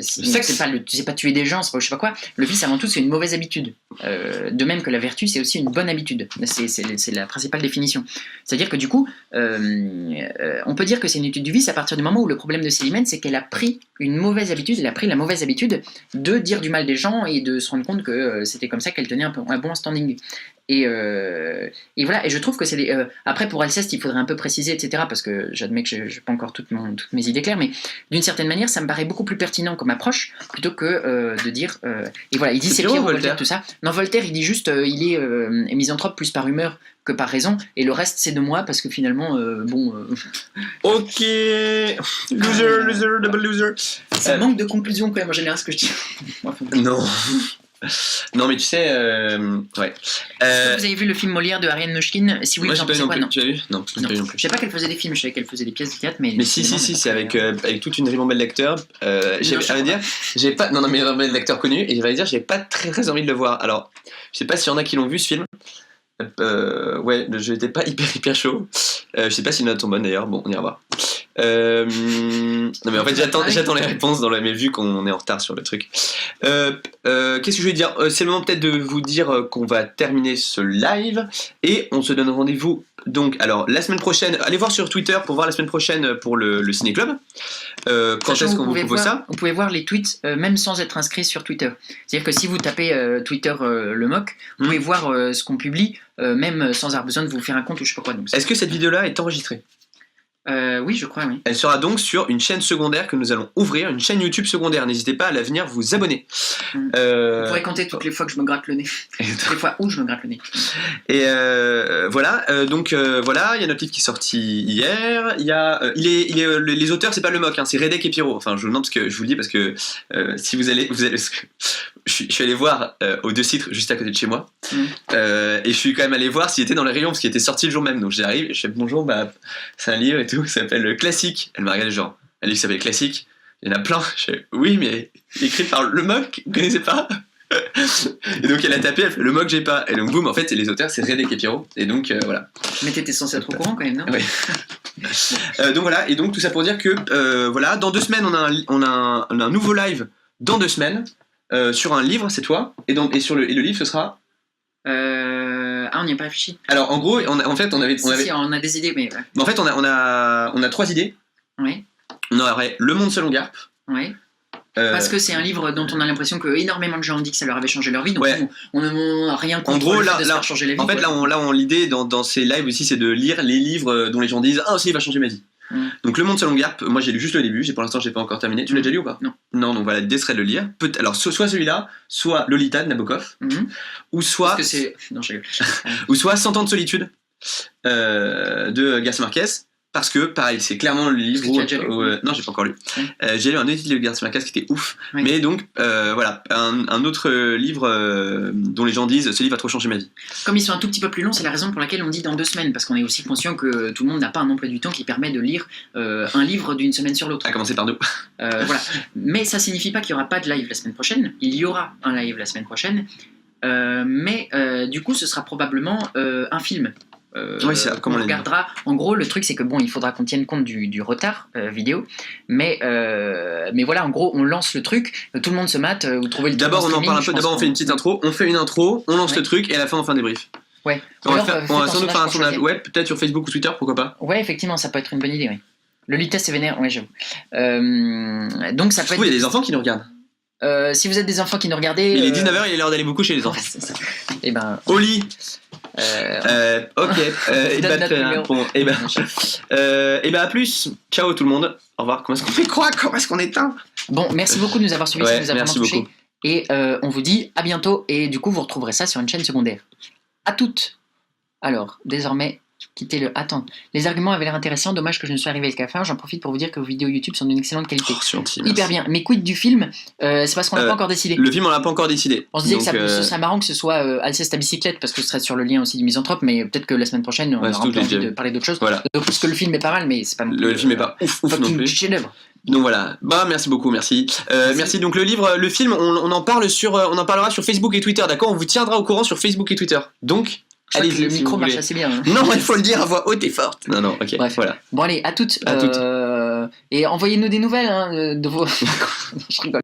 c'est pas tuer des gens, c'est pas je sais pas quoi. Le vice avant tout c'est une mauvaise habitude, de même que la vertu c'est aussi une bonne habitude. C'est la principale définition. C'est-à-dire que du coup on peut dire que c'est une étude du vice à partir du moment où le problème de Célimène c'est qu'elle a pris une mauvaise habitude, elle a pris la mauvaise habitude de dire du mal des gens et de se rendre compte que c'était comme ça qu'elle tenait un bon standing. Et voilà, et je trouve que c'est après pour Alceste il faudrait un peu préciser, etc., parce que j'admets que je n'ai pas encore toutes mes idées claires, mais d'une certaine manière ça me paraît beaucoup plus pertinent comme approche plutôt que de dire et voilà, il dit c'est Pierre ou Voltaire, tout ça. Non, Voltaire il dit juste il est misanthrope plus par humeur que par raison, et le reste c'est de moi parce que finalement ok, loser, double loser. Ça manque de conclusion quand même en général ce que je dis. Non. Non mais tu sais ouais. Est-ce que vous avez vu le film Molière de Ariane Mnouchkine? Si oui, moi vous j'ai en pas pensez vu quoi? non plus. Tu l'as vu? Non, j'ai pas vu non plus. Je sais pas qu'elle faisait des films, je savais qu'elle faisait des pièces de théâtre, mais si c'est avec toute une ribambelle d'acteurs. J'ai pas non mais une ribambelle d'acteurs connus, et j'allais dire j'ai pas très envie de le voir. Alors je sais pas s'il y en a qui l'ont vu ce film. Ouais, le jeu était pas hyper chaud. Je sais pas si les notes sont bonnes d'ailleurs. Bon, on ira voir. Non mais en fait j'attends les réponses mais vu qu'on est en retard sur le truc. Qu'est-ce que je vais dire, c'est le moment peut-être de vous dire qu'on va terminer ce live et on se donne rendez-vous donc alors la semaine prochaine. Allez voir sur Twitter pour voir la semaine prochaine pour le Ciné Club. Quand est-ce qu'on vous propose ça? Vous pouvez voir les tweets même sans être inscrit sur Twitter. C'est-à-dire que si vous tapez Twitter le mock, vous pouvez voir ce qu'on publie même sans avoir besoin de vous faire un compte ou je sais pas quoi. Donc, est-ce que cette vidéo-là est enregistrée? Oui, je crois, oui. Elle sera donc sur une chaîne secondaire que nous allons ouvrir, une chaîne YouTube secondaire. N'hésitez pas à l'avenir vous abonner. Vous pourrez compter toutes les fois que je me gratte le nez. Toutes les fois où je me gratte le nez. Et voilà, donc voilà, il y a notre livre qui est sorti hier. Il y a, les auteurs, c'est pas le mock, hein, c'est Redek et Pierrot. Enfin, je vous demande parce que je vous le dis parce que si vous allez, je suis allé voir aux deux sites juste à côté de chez moi, et je suis quand même allé voir s'il était dans les rayons parce qu'il était sorti le jour même. Donc j'arrive et je fais bonjour, bah c'est un livre et tout, ça s'appelle Classique. Elle m'a regardé genre, elle dit que ça s'appelle Classique. Il y en a plein. Je fais oui, mais écrit par le mock, vous connaissez pas? Et donc elle a tapé, elle fait le mock j'ai pas. Et donc boum, en fait les auteurs c'est Redek et Pierrot. Et donc voilà. Mais t'étais censé être au courant quand même, non? Oui. Donc voilà, et donc tout ça pour dire que voilà, dans 2 semaines on a un nouveau live dans 2 semaines sur un livre, c'est toi. Et le livre ce sera. On n'y a pas réfléchi. Alors en gros, on a des idées, mais ouais. En fait on a 3 idées. Oui. On aurait Le Monde selon Garp. Oui. Parce que c'est un livre dont on a l'impression que énormément de gens ont dit que ça leur avait changé leur vie, donc ouais. on n'a rien contre en gros, le fait de se faire changer la vie. En fait, l'idée dans ces lives aussi, c'est de lire les livres dont les gens disent ah, ça il va changer ma vie. Donc Le Monde selon Garp, moi j'ai lu juste le début, pour l'instant j'ai pas encore terminé. Tu l'as déjà lu ou pas? Non, donc voilà, l'idée serait de le lire. Alors soit celui-là, soit Lolita de Nabokov, ou soit. Parce que c'est. Non, je rigole. Ou soit 100 ans de solitude de Garcia Marquez. Parce que, pareil, c'est clairement le livre non, j'ai pas encore lu. J'ai lu un autre livre de Garcia Marquez qui était ouf. Oui. Mais donc, voilà, un autre livre dont les gens disent ce livre a trop changé ma vie. Comme ils sont un tout petit peu plus longs, c'est la raison pour laquelle on dit dans 2 semaines. Parce qu'on est aussi conscient que tout le monde n'a pas un emploi du temps qui permet de lire un livre d'une semaine sur l'autre. À commencer par nous. Voilà. Mais ça signifie pas qu'il n'y aura pas de live la semaine prochaine. Il y aura un live la semaine prochaine. Mais du coup, ce sera probablement un film. Oui, c'est comme on regardera. En gros, le truc, c'est que bon, il faudra qu'on tienne compte du retard vidéo, mais voilà, en gros, on lance le truc, tout le monde se mate, vous trouvez le. D'abord, on en parle un peu. D'abord, on fait une petite intro. On fait une intro, on lance le truc, et à la fin, on fait un débrief. Ouais. On va sans doute faire un sondage. Ouais, peut-être sur Facebook ou Twitter, pourquoi pas. Ouais, effectivement, ça peut être une bonne idée. Oui. Le Lolita, c'est vénère. Ouais, j'avoue. Donc ça peut. Il y a des enfants qui nous regardent. Si vous êtes des enfants qui nous regardez. Il est 19h, il est l'heure d'aller vous coucher, les enfants. Ouais, c'est ça. Et ben. Au lit. Ok. Et ben à plus. Ciao tout le monde. Au revoir. Comment est-ce qu'on fait quoi? Comment est-ce qu'on éteint? Bon, merci beaucoup de nous avoir suivis. Ça nous a vraiment touché. Beaucoup. Et on vous dit à bientôt. Et du coup, vous retrouverez ça sur une chaîne secondaire. À toutes. Alors, désormais. Quittez le. Attends, les arguments avaient l'air intéressants, dommage que je ne sois arrivé à la fin. J'en profite pour vous dire que vos vidéos YouTube sont d'une excellente qualité. Hyper bien. Mais quid du film? C'est parce qu'on n'a pas encore décidé. Le film, on l'a pas encore décidé. On se disait que ce serait marrant que ce soit Alceste à bicyclette parce que ce serait sur le lien aussi du Misanthrope, mais peut-être que la semaine prochaine on aura envie de parler d'autre chose. Voilà. Parce que le film est pas mal, mais c'est pas. Le film est pas ouf non plus. Chef-d'œuvre. Donc voilà, bah merci beaucoup, merci. Merci. Donc le film, on en parlera sur Facebook et Twitter, d'accord? On vous tiendra au courant sur Facebook et Twitter. Donc allez, le micro marche assez bien. Hein. Non, il faut le dire à voix haute et forte. Non, ok. Bref, voilà. Bon allez, à toutes. Et envoyez-nous des nouvelles de vos. Je rigole.